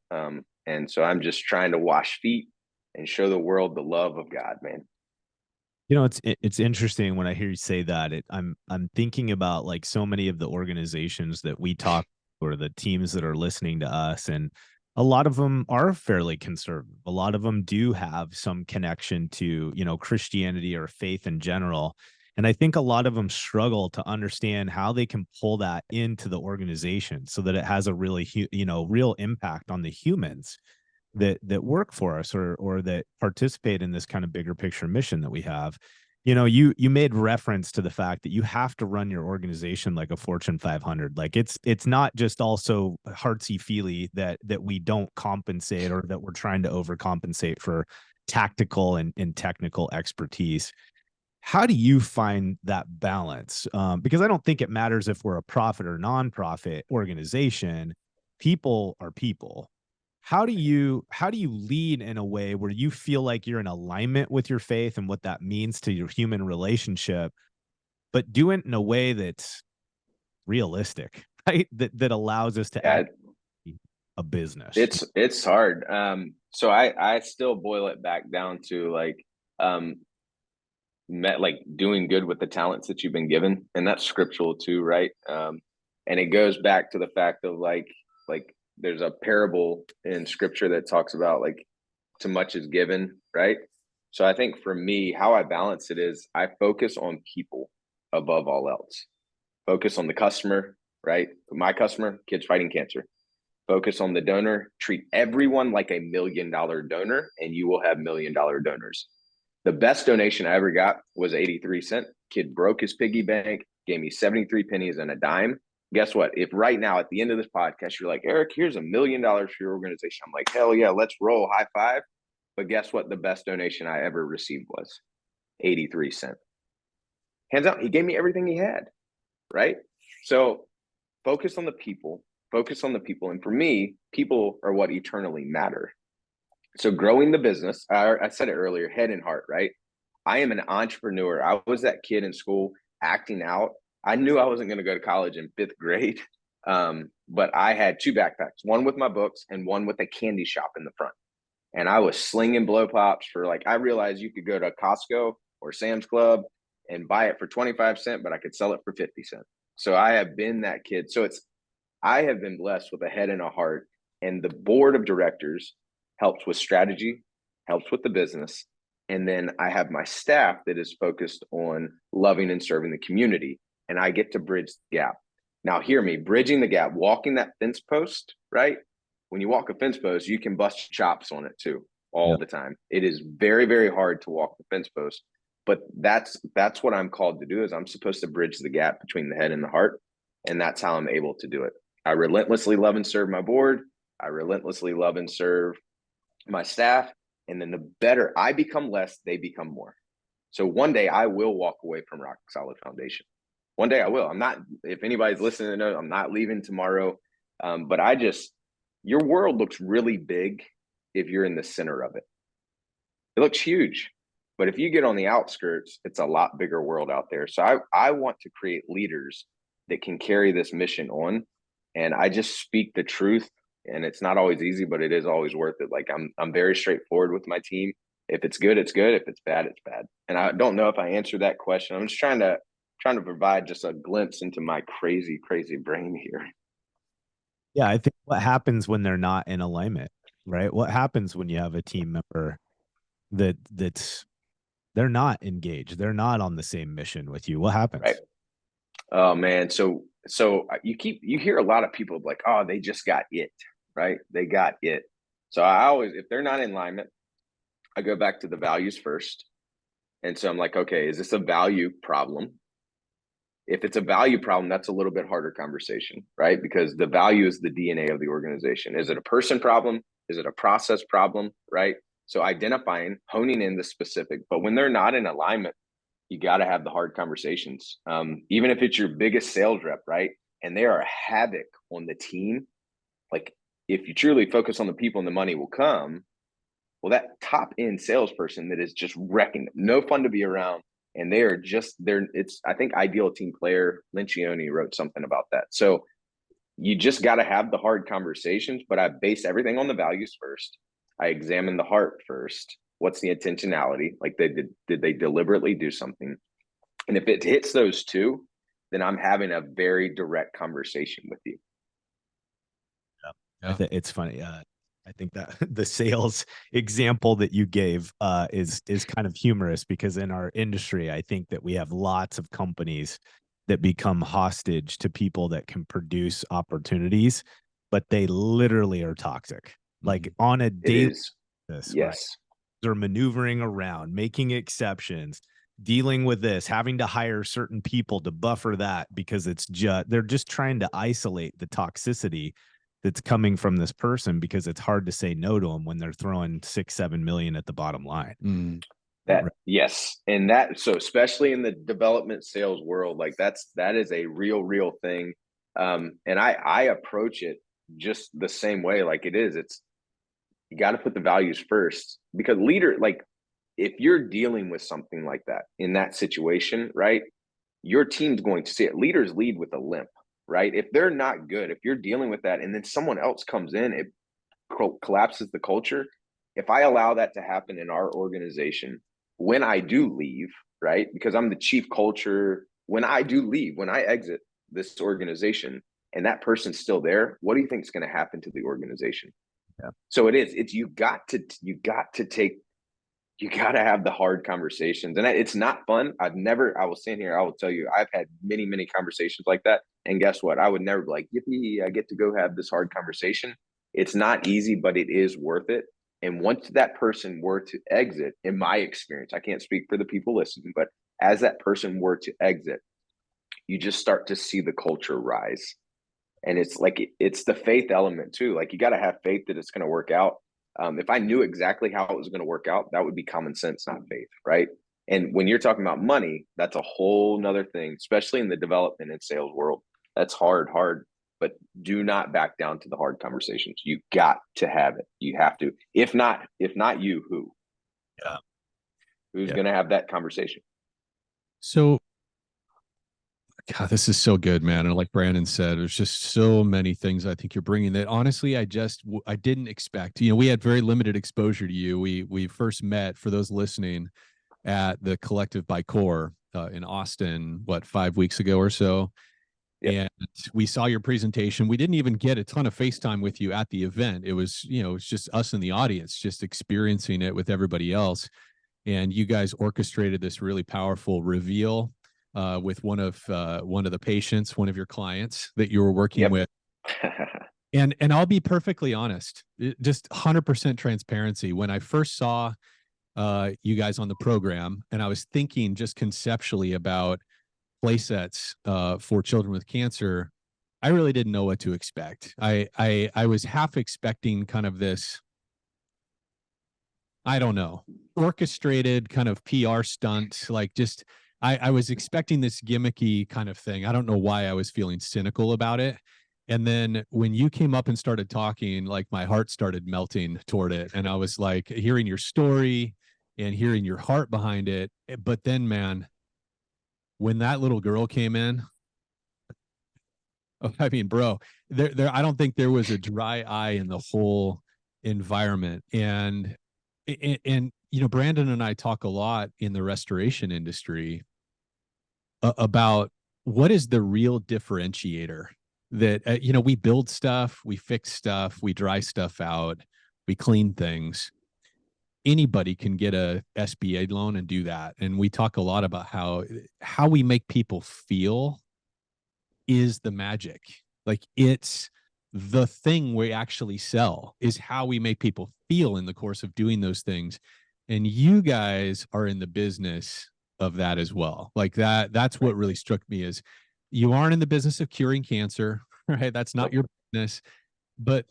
And so I'm just trying to wash feet and show the world the love of God, man. It's interesting when I hear you say that. I'm thinking about like so many of the organizations that we talk, or the teams that are listening to us, and a lot of them are fairly conservative. A lot of them do have some connection to, Christianity or faith in general. And I think a lot of them struggle to understand how they can pull that into the organization so that it has a really, real impact on the humans. that work for us or that participate in this kind of bigger picture mission that we have. You know, you made reference to the fact that you have to run your organization like a Fortune 500. Like it's not just also heartsy feely that we don't compensate or that we're trying to overcompensate for tactical and technical expertise. How do you find that balance? Because I don't think it matters if we're a profit or nonprofit organization. People are people. How do you lead in a way where you feel like you're in alignment with your faith and what that means to your human relationship, but do it in a way that's realistic, right? That allows us to Yeah, act a business. it's hard. So I still boil it back down to like like doing good with the talents that you've been given, and that's scriptural too, right? And it goes back to the fact of like there's a parable in scripture that talks about like too much is given, right? So I think for me, how I balance it is I focus on people above all else. Focus on the customer, right? My customer, kids fighting cancer. Focus on the donor, treat everyone like $1 million donor, and you will have $1 million donors. The best donation I ever got was 83 cents. Kid broke his piggy bank, gave me 73 pennies and a dime. Guess what? If right now at the end of this podcast, you're like, Eric, here's $1 million for your organization. I'm like, hell yeah, let's roll, high five. But guess what? The best donation I ever received was 83 cents. Hands out, he gave me everything he had, right? So focus on the people, focus on the people. And for me, people are what eternally matter. So growing the business, I said it earlier, head and heart, right? I am an entrepreneur. I was that kid in school acting out. I knew I wasn't going to go to college in 5th grade, but I had 2 backpacks, one with my books and one with a candy shop in the front. And I was slinging blow pops for like, I realized you could go to Costco or Sam's Club and buy it for 25 cents, but I could sell it for 50 cents. So I have been that kid. So I have been blessed with a head and a heart, and the board of directors helps with strategy, helps with the business. And then I have my staff that is focused on loving and serving the community. And I get to bridge the gap. Now, hear me, bridging the gap, walking that fence post, right? When you walk a fence post, you can bust chops on it too, all the time. It is very, very hard to walk the fence post. But that's what I'm called to do, is I'm supposed to bridge the gap between the head and the heart. And that's how I'm able to do it. I relentlessly love and serve my board. I relentlessly love and serve my staff. And then the better I become less, they become more. So one day I will walk away from Rock Solid Foundation. One day I will. I'm not, if anybody's listening to know, I'm not leaving tomorrow. But your world looks really big if you're in the center of it. It looks huge. But if you get on the outskirts, it's a lot bigger world out there. So I want to create leaders that can carry this mission on. And I just speak the truth. And it's not always easy, but it is always worth it. Like I'm very straightforward with my team. If it's good, it's good. If it's bad, it's bad. And I don't know if I answered that question. I'm just trying to provide just a glimpse into my crazy, crazy brain here. Yeah, I think what happens when they're not in alignment, right? What happens when you have a team member that's they're not engaged, they're not on the same mission with you? What happens? Right. Oh man, so you hear a lot of people like, oh, they just got it, right? They got it. So I always, if they're not in alignment, I go back to the values first. And so I'm like, okay, is this a value problem? If it's a value problem, that's a little bit harder conversation, right? Because the value is the DNA of the organization. Is it a person problem? Is it a process problem, right? So identifying, honing in the specific, but when they're not in alignment, you got to have the hard conversations. Even if it's your biggest sales rep, right? And they are havoc on the team. Like if you truly focus on the people and the money will come, well, that top end salesperson that is just wrecking, no fun to be around. And I think Ideal Team Player, Lencioni wrote something about that. So you just got to have the hard conversations, but I base everything on the values first. I examine the heart first. What's the intentionality? Like did they deliberately do something? And if it hits those two, then I'm having a very direct conversation with you. Yeah. It's funny. I think that the sales example that you gave is kind of humorous, because in our industry, I think that we have lots of companies that become hostage to people that can produce opportunities, but they literally are toxic. like on a It daily is. basis, right? Yes. They're maneuvering around, making exceptions, dealing with this, having to hire certain people to buffer that because they're just trying to isolate the toxicity that's coming from this person because it's hard to say no to them when they're throwing 6-7 million at the bottom line. Yes. And that, so especially in the development sales world, like that is a real thing. And I approach it just the same way. Like it's, you got to put the values first, because like if you're dealing with something like that in that situation, right, your team's going to see it. Leaders lead with a limp, right? If they're not good, if you're dealing with that and then someone else comes in, it collapses the culture. If I allow that to happen in our organization, when I do leave, right, because I'm the chief culture, when I do leave, when I exit this organization and that person's still there, what do you think is going to happen to the organization? Yeah. So it's you got to have the hard conversations, and it's not fun. I will stand here, I will tell you, I've had many conversations like that, and guess what? I would never be like, yippee, I get to go have this hard conversation. It's not easy, but it is worth it. And once that person were to exit, in my experience, I can't speak for the people listening, but as that person were to exit, you just start to see the culture rise. And it's like, it's the faith element too. Like, you got to have faith that it's going to work out. If I knew exactly how it was going to work out, that would be common sense, not faith, right? And when you're talking about money, that's a whole nother thing, especially in the development and sales world. That's hard, but do not back down to the hard conversations. You got to have it. You have to. If not you, who? Yeah. Who's going to have that conversation? So, God, this is so good, man. And like Brandon said, there's just so many things I think you're bringing that honestly, I didn't expect. You know, we had very limited exposure to you. We first met, for those listening, at the Collective by Core in Austin, 5 weeks ago or so. Yep. And we saw your presentation. We didn't even get a ton of FaceTime with you at the event. It was, it's just us in the audience, just experiencing it with everybody else. And you guys orchestrated this really powerful reveal with one of the patients, one of your clients that you were working with. And I'll be perfectly honest, just 100% transparency. When I first saw you guys on the program, and I was thinking just conceptually about play sets for children with cancer, I really didn't know what to expect. I was half expecting kind of this, I don't know, orchestrated kind of PR stunt, like just I was expecting this gimmicky kind of thing. I don't know why I was feeling cynical about it. And then when you came up and started talking, like my heart started melting toward it. And I was like hearing your story and hearing your heart behind it. But then, man, when that little girl came in, I mean, bro, I don't think there was a dry eye in the whole environment. And Brandon and I talk a lot in the restoration industry about what is the real differentiator that, we build stuff, we fix stuff, we dry stuff out, we clean things. Anybody can get a SBA loan and do that. And we talk a lot about how we make people feel is the magic. Like, it's the thing we actually sell, is how we make people feel in the course of doing those things. And you guys are in the business of that as well. Like that's what really struck me, is you aren't in the business of curing cancer, right? That's not your business. But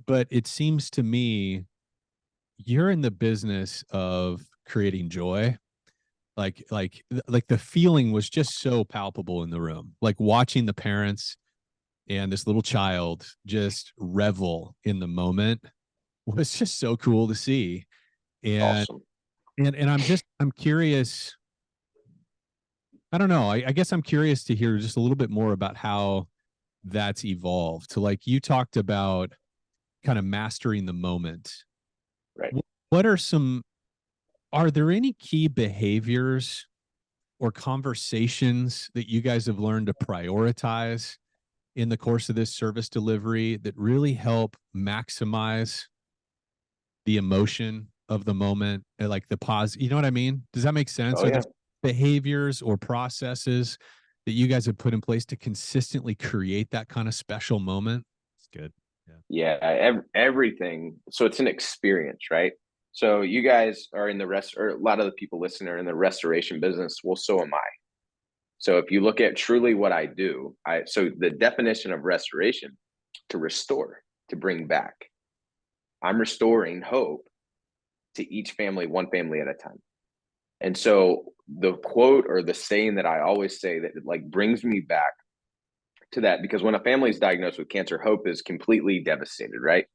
it seems to me you're in the business of creating joy. Like the feeling was just so palpable in the room, like watching the parents and this little child just revel in the moment was just so cool to see. And awesome. and I'm curious. I don't know. I guess I'm curious to hear just a little bit more about how that's evolved. So, like, you talked about kind of mastering the moment. Right. Are there any key behaviors or conversations that you guys have learned to prioritize in the course of this service delivery that really help maximize the emotion of the moment, and like the pause? You know what I mean? Does that make sense? Oh, Are yeah. there behaviors or processes that you guys have put in place to consistently create that kind of special moment? It's good. Yeah, everything. So it's an experience, right? So you guys are in the rest, or a lot of the people listening are in the restoration business. Well, so am I. So if you look at truly what I do, so the definition of restoration, to restore, to bring back. I'm restoring hope to each family, one family at a time. And so the quote or the saying that I always say that like brings me back to that, because when a family is diagnosed with cancer, hope is completely devastated, right?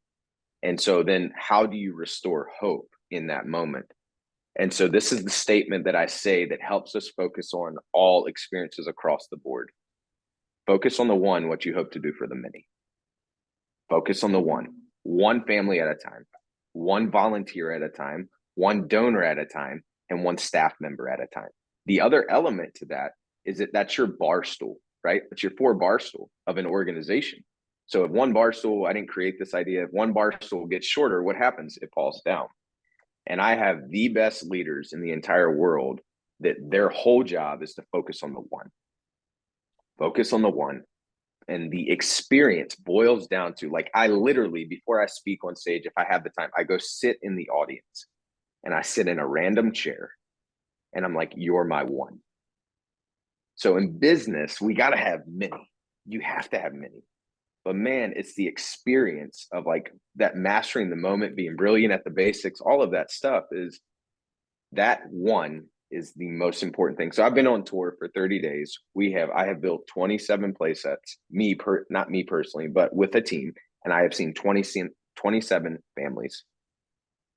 And so then how do you restore hope in that moment? And so this is the statement that I say that helps us focus on all experiences across the board. Focus on the one, what you hope to do for the many. Focus on the one family at a time, one volunteer at a time, one donor at a time, and one staff member at a time. The other element to that is that that's your bar stool, right? It's your 4 bar stool of an organization. So if one bar stool, I didn't create this idea, if one bar stool gets shorter, what happens? It falls down. And I have the best leaders in the entire world that their whole job is to focus on the one. Focus on the one. And the experience boils down to, like, I literally, before I speak on stage, if I have the time, I go sit in the audience and I sit in a random chair and I'm like, you're my one. So in business, we got to have many. You have to have many. But man, it's the experience of like that mastering the moment, being brilliant at the basics, all of that stuff is that one is the most important thing. So I've been on tour for 30 days. I have built 27 play sets, not me personally, but with a team. And I have seen 27 families.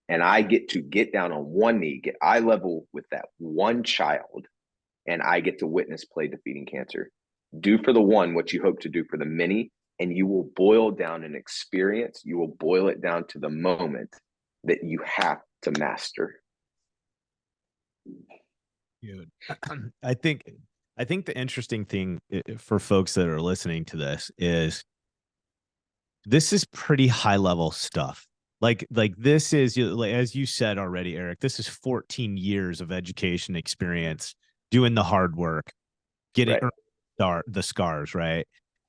And I get to get down on one knee, get eye level with that one child, and I get to witness play defeating cancer. Do for the one what you hope to do for the many, and you will boil down an experience. You will boil it down to the moment that you have to master. Dude, I think the interesting thing for folks that are listening to this is pretty high level stuff. Like this is, like, as you said already, Eric, this is 14 years of education experience, doing the hard work, getting the scars, right?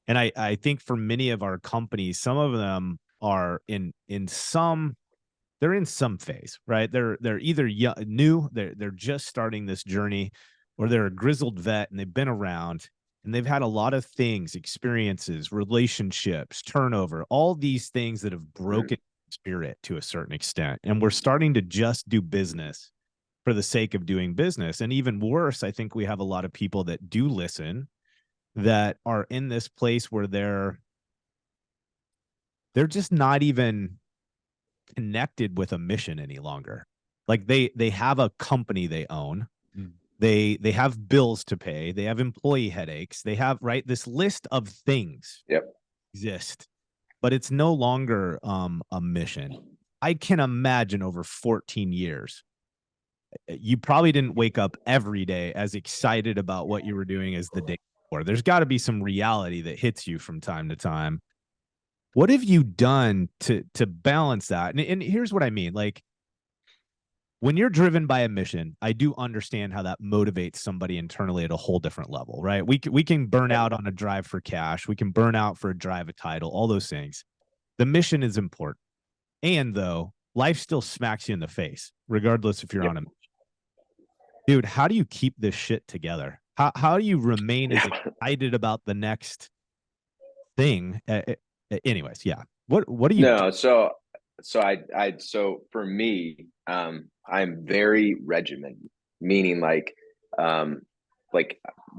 And I think for many of our companies, some of them are they're in some phase, right? They're either new, they're just starting this journey, or they're a grizzled vet and they've been around and they've had a lot of things, experiences, relationships, turnover, all these things that have broken spirit to a certain extent. And we're starting to just do business for the sake of doing business. And even worse, I think we have a lot of people that do listen that are in this place where they're just not even connected with a mission any longer. Like they have a company they own. They have bills to pay. They have employee headaches. They have, right, this list of things exist, but it's no longer a mission. I can imagine over 14 years, you probably didn't wake up every day as excited about what you were doing as the day before. There's got to be some reality that hits you from time to time. What have you done to balance that? And here's what I mean. Like, when you're driven by a mission, I do understand how that motivates somebody internally at a whole different level, right? We can burn out on a drive for cash. We can burn out for a drive, a title, all those things. The mission is important. And though, life still smacks you in the face, regardless if you're on a mission. Dude, how do you keep this shit together? How do you remain as excited about the next thing? Anyways, yeah. What do you do? So for me, I'm very regimented, meaning like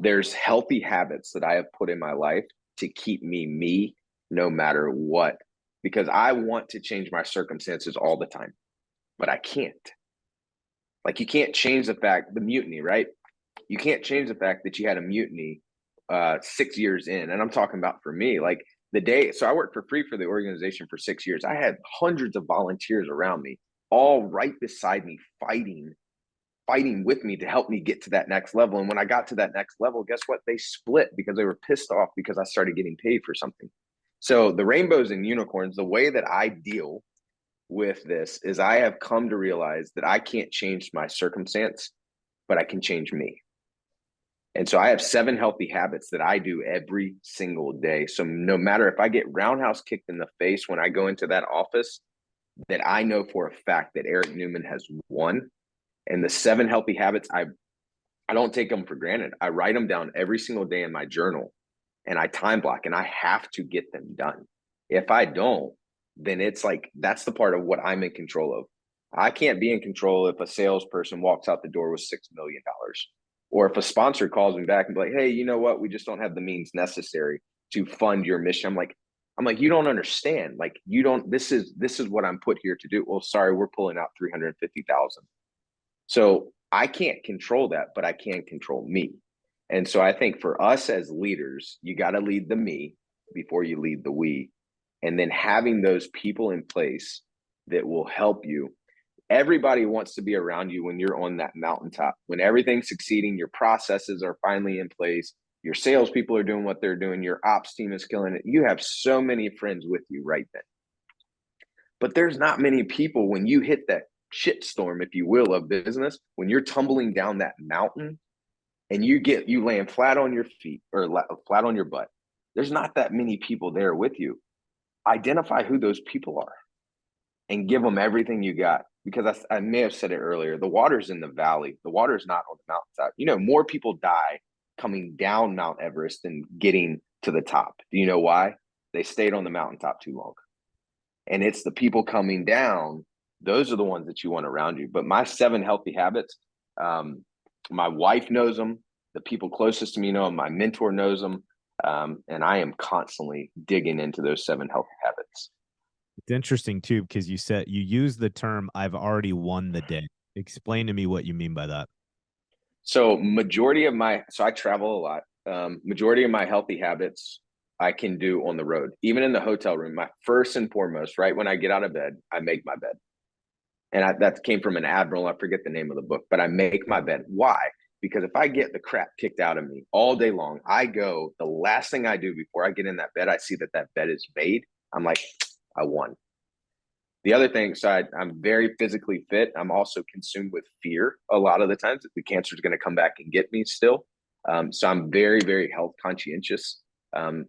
there's healthy habits that I have put in my life to keep me no matter what, because I want to change my circumstances all the time, but I can't. Like, you can't change the mutiny, right? You can't change the fact that you had a mutiny 6 years in. And I'm talking about for me, like so I worked for free for the organization for 6 years. I had hundreds of volunteers around me, all right beside me, fighting with me to help me get to that next level. And when I got to that next level, guess what? They split because they were pissed off because I started getting paid for something. So the rainbows and unicorns, the way that I deal with this is I have come to realize that I can't change my circumstance, but I can change me. And so I have 7 healthy habits that I do every single day. So no matter if I get roundhouse kicked in the face when I go into that office, that I know for a fact that Eric Newman has won. And the 7 healthy habits, I don't take them for granted. I write them down every single day in my journal, and I time block, and I have to get them done. If I don't, then it's like, that's the part of what I'm in control of. I can't be in control if a salesperson walks out the door with $6 million, or if a sponsor calls me back and be like, hey, you know what? We just don't have the means necessary to fund your mission. I'm like, you don't understand. Like, you don't, this is what I'm put here to do. Well, sorry, we're pulling out 350,000. So I can't control that, but I can control me. And so I think for us as leaders, you got to lead the me before you lead the we. And then having those people in place that will help you. Everybody wants to be around you when you're on that mountaintop, when everything's succeeding, your processes are finally in place, your salespeople are doing what they're doing, your ops team is killing it. You have so many friends with you right then. But there's not many people when you hit that shitstorm, if you will, of business, when you're tumbling down that mountain and you land flat on your feet or flat on your butt. There's not that many people there with you. Identify who those people are and give them everything you got. Because I may have said it earlier, the water's in the valley. The water's not on the mountaintop. You know, more people die coming down Mount Everest than getting to the top. Do you know why? They stayed on the mountaintop too long. And it's the people coming down, those are the ones that you want around you. But my 7 healthy habits, my wife knows them. The people closest to me know them. My mentor knows them. And I am constantly digging into those 7 healthy habits. It's interesting too, because you said you use the term "I've already won the day." Explain to me what you mean by that. So I travel a lot. Majority of my healthy habits I can do on the road, even in the hotel room. My first and foremost, right when I get out of bed, I make my bed. And that came from an admiral. I forget the name of the book, but I make my bed. Why? Because if I get the crap kicked out of me all day long, the last thing I do before I get in that bed, I see that bed is made. I'm like, I won. The other thing, so I'm very physically fit. I'm also consumed with fear a lot of the times that the cancer is going to come back and get me still. So I'm very, very health conscientious.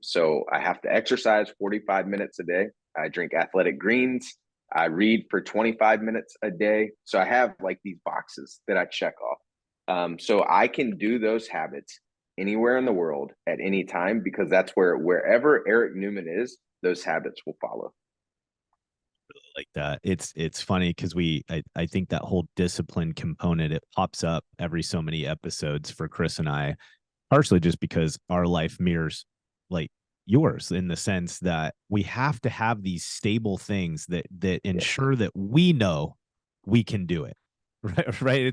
So I have to exercise 45 minutes a day. I drink athletic greens. I read for 25 minutes a day. So I have like these boxes that I check off. So I can do those habits anywhere in the world at any time, because that's wherever Eric Newman is, those habits will follow. Like that. It's funny because I think that whole discipline component, it pops up every so many episodes for Chris and I, partially just because our life mirrors like yours, in the sense that we have to have these stable things that ensure that we know we can do it. Right.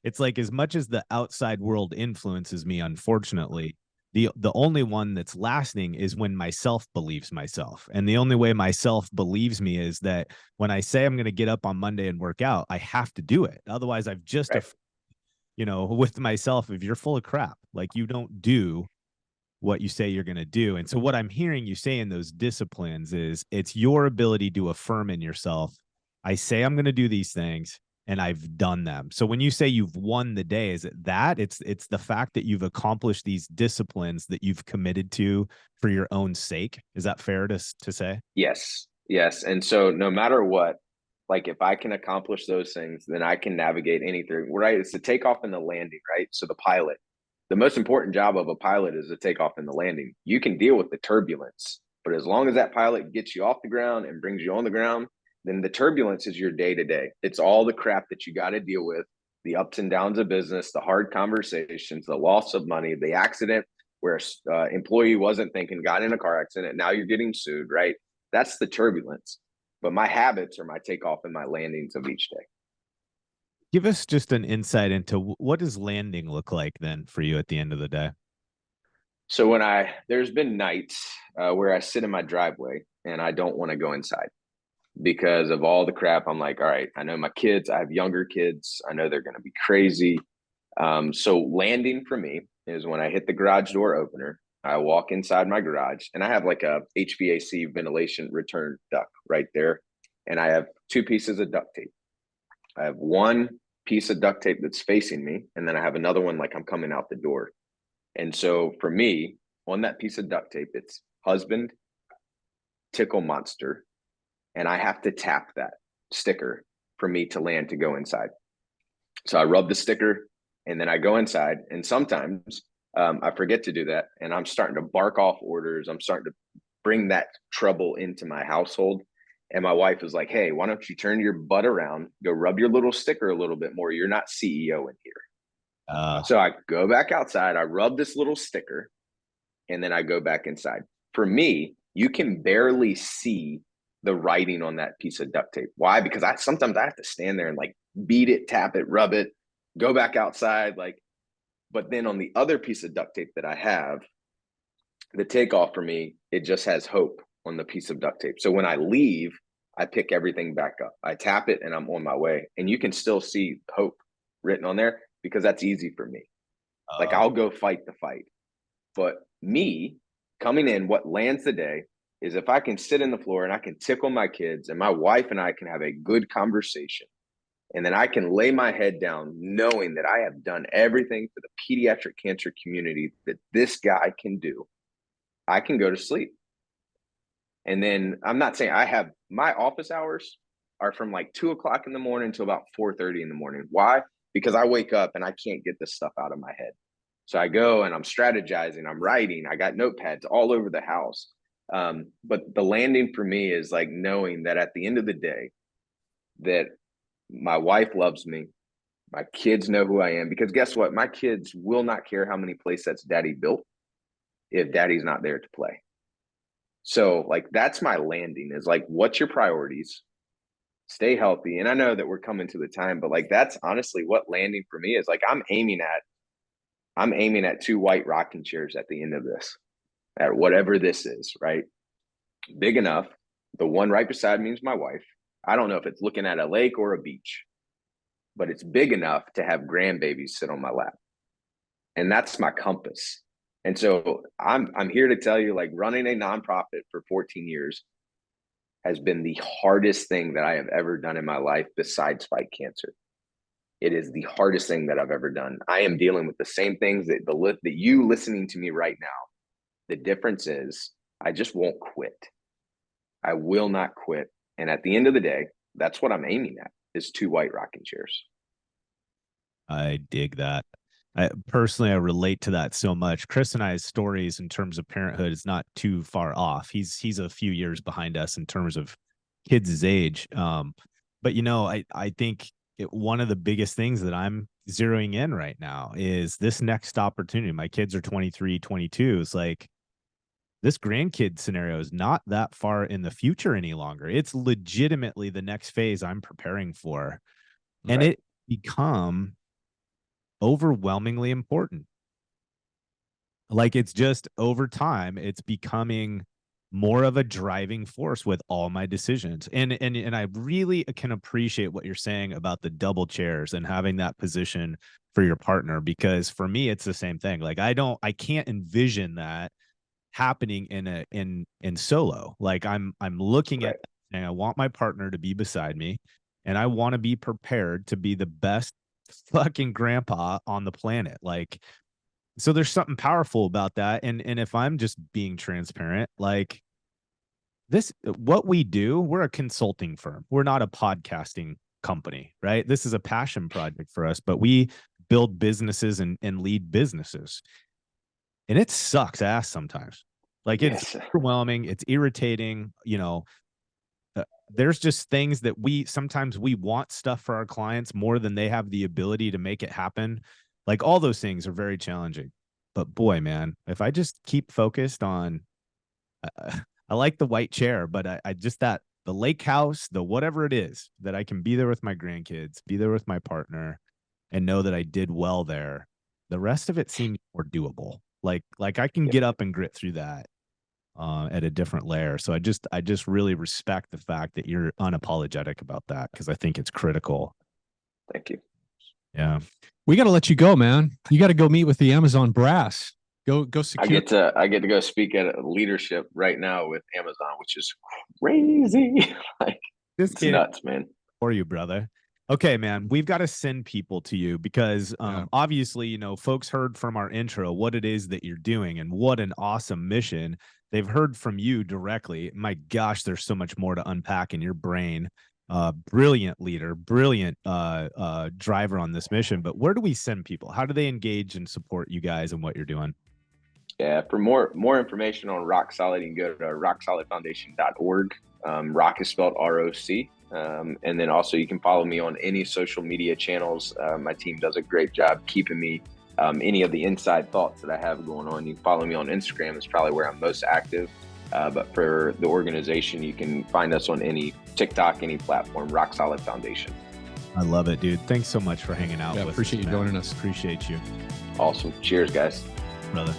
It's like, as much as the outside world influences me, unfortunately, the only one that's lasting is when myself believes myself. And the only way myself believes me is that when I say I'm going to get up on Monday and work out, I have to do it. Otherwise, I've just, right. With myself, if you're full of crap, like, you don't do what you say you're going to do. And so what I'm hearing you say in those disciplines is it's your ability to affirm in yourself, I say I'm going to do these things, and I've done them. So when you say you've won the day, is it that it's the fact that you've accomplished these disciplines that you've committed to for your own sake? Is that fair to say? Yes. And so no matter what, like, if I can accomplish those things, then I can navigate anything, right? It's the takeoff and the landing, right? So the most important job of a pilot is the takeoff and the landing. You can deal with the turbulence, but as long as that pilot gets you off the ground and brings you on the ground, then the turbulence is your day to day. It's all the crap that you got to deal with, the ups and downs of business, the hard conversations, the loss of money, the accident where an employee wasn't thinking, got in a car accident, now you're getting sued, right? That's the turbulence. But my habits are my takeoff and my landings of each day. Give us just an insight into what does landing look like then for you at the end of the day? So there's been nights where I sit in my driveway and I don't want to go inside because of all the crap. I'm like, all right, I know my kids, I have younger kids. I know they're going to be crazy. So landing for me is when I hit the garage door opener, I walk inside my garage, and I have like a HVAC ventilation return duct right there. And I have 2 pieces of duct tape. I have one piece of duct tape that's facing me, and then I have another one like I'm coming out the door. And so for me, on that piece of duct tape, it's husband, tickle monster, and I have to tap that sticker for me to land to go inside. So I rub the sticker and then I go inside. And sometimes I forget to do that. And I'm starting to bark off orders. I'm starting to bring that trouble into my household. And my wife is like, hey, why don't you turn your butt around, go rub your little sticker a little bit more. You're not CEO in here. So I go back outside, I rub this little sticker, and then I go back inside. For me, you can barely see the writing on that piece of duct tape. Why? Because sometimes I have to stand there and like beat it, tap it, rub it, go back outside. But then on the other piece of duct tape that I have, the takeoff for me, it just has hope on the piece of duct tape. So when I leave, I pick everything back up. I tap it and I'm on my way. And you can still see hope written on there because that's easy for me. Like I'll go fight the fight. But me coming in, what lands the day is if I can sit in the floor and I can tickle my kids and my wife and I can have a good conversation. And then I can lay my head down knowing that I have done everything for the pediatric cancer community that this guy can do. I can go to sleep. And then I'm not saying I have my office hours are from like 2 o'clock in the morning until about 4:30 in the morning. Why? Because I wake up and I can't get this stuff out of my head. So I go and I'm strategizing, I'm writing, I got notepads all over the house. But the landing for me is like knowing that at the end of the day, that my wife loves me, my kids know who I am, because guess what? My kids will not care how many play sets daddy built if daddy's not there to play. So like, that's my landing is like, what's your priorities? Stay healthy. And I know that we're coming to the time, but like, that's honestly what landing for me is. Like, I'm aiming at 2 white rocking chairs at the end of this, at whatever this is, right? Big enough. The one right beside me is my wife. I don't know if it's looking at a lake or a beach, but it's big enough to have grandbabies sit on my lap. And that's my compass. And so I'm here to tell you, like, running a nonprofit for 14 years has been the hardest thing that I have ever done in my life besides fight cancer. It is the hardest thing that I've ever done. I am dealing with the same things that you listening to me right now. The difference is I just won't quit. I will not quit. And at the end of the day, that's what I'm aiming at is 2 white rocking chairs. I dig that. I relate to that so much. Chris and I's stories in terms of parenthood is not too far off. He's a few years behind us in terms of kids' age. But I think one of the biggest things that I'm zeroing in right now is this next opportunity. My kids are 23, 22. It's like this grandkid scenario is not that far in the future any longer. It's legitimately the next phase I'm preparing for. Right. And it become overwhelmingly important. Like, it's just over time, it's becoming more of a driving force with all my decisions. And I really can appreciate what you're saying about the double chairs and having that position for your partner, because for me, it's the same thing. Like, I can't envision that happening in solo. Like, I'm looking at, and I want my partner to be beside me, and I want to be prepared to be the best fucking grandpa on the planet. Like, so there's something powerful about that. And if I'm just being transparent, like, this, what we do, we're a consulting firm. We're not a podcasting company, right? This is a passion project for us, but we build businesses and lead businesses. And it sucks ass sometimes. Like, it's overwhelming. It's irritating. There's just things that sometimes we want stuff for our clients more than they have the ability to make it happen. Like, all those things are very challenging. But boy, man, if I just keep focused on, I like the white chair, but I just the lake house, the whatever it is, that I can be there with my grandkids, be there with my partner, and know that I did well there. The rest of it seems more doable. Like I can get up and grit through that at a different layer. So I just really respect the fact that you're unapologetic about that, because I think it's critical. Thank you. Yeah. We got to let you go, man. You got to go meet with the Amazon brass. Go secure. I get to go speak at a leadership right now with Amazon, which is crazy. Like, it's nuts, man. For you, brother. Okay, man, we've got to send people to you because Yeah. obviously, you know, folks heard from our intro what it is that you're doing and what an awesome mission. They've heard from you directly. My gosh, there's so much more to unpack in your brain. Brilliant leader, brilliant driver on this mission. But where do we send people? How do they engage and support you guys and what you're doing? Yeah, for more information on Rock Solid, you can go to rocksolidfoundation.org. Rock is spelled ROC. And then also you can follow me on any social media channels. My team does a great job keeping me any of the inside thoughts that I have going on. You can follow me on Instagram. It's probably where I'm most active. But for the organization, you can find us on any TikTok, any platform, Rock Solid Foundation. I love it, dude. Thanks so much for hanging out with us. Appreciate you man. joining us. Appreciate you, Awesome. Cheers, guys. brother.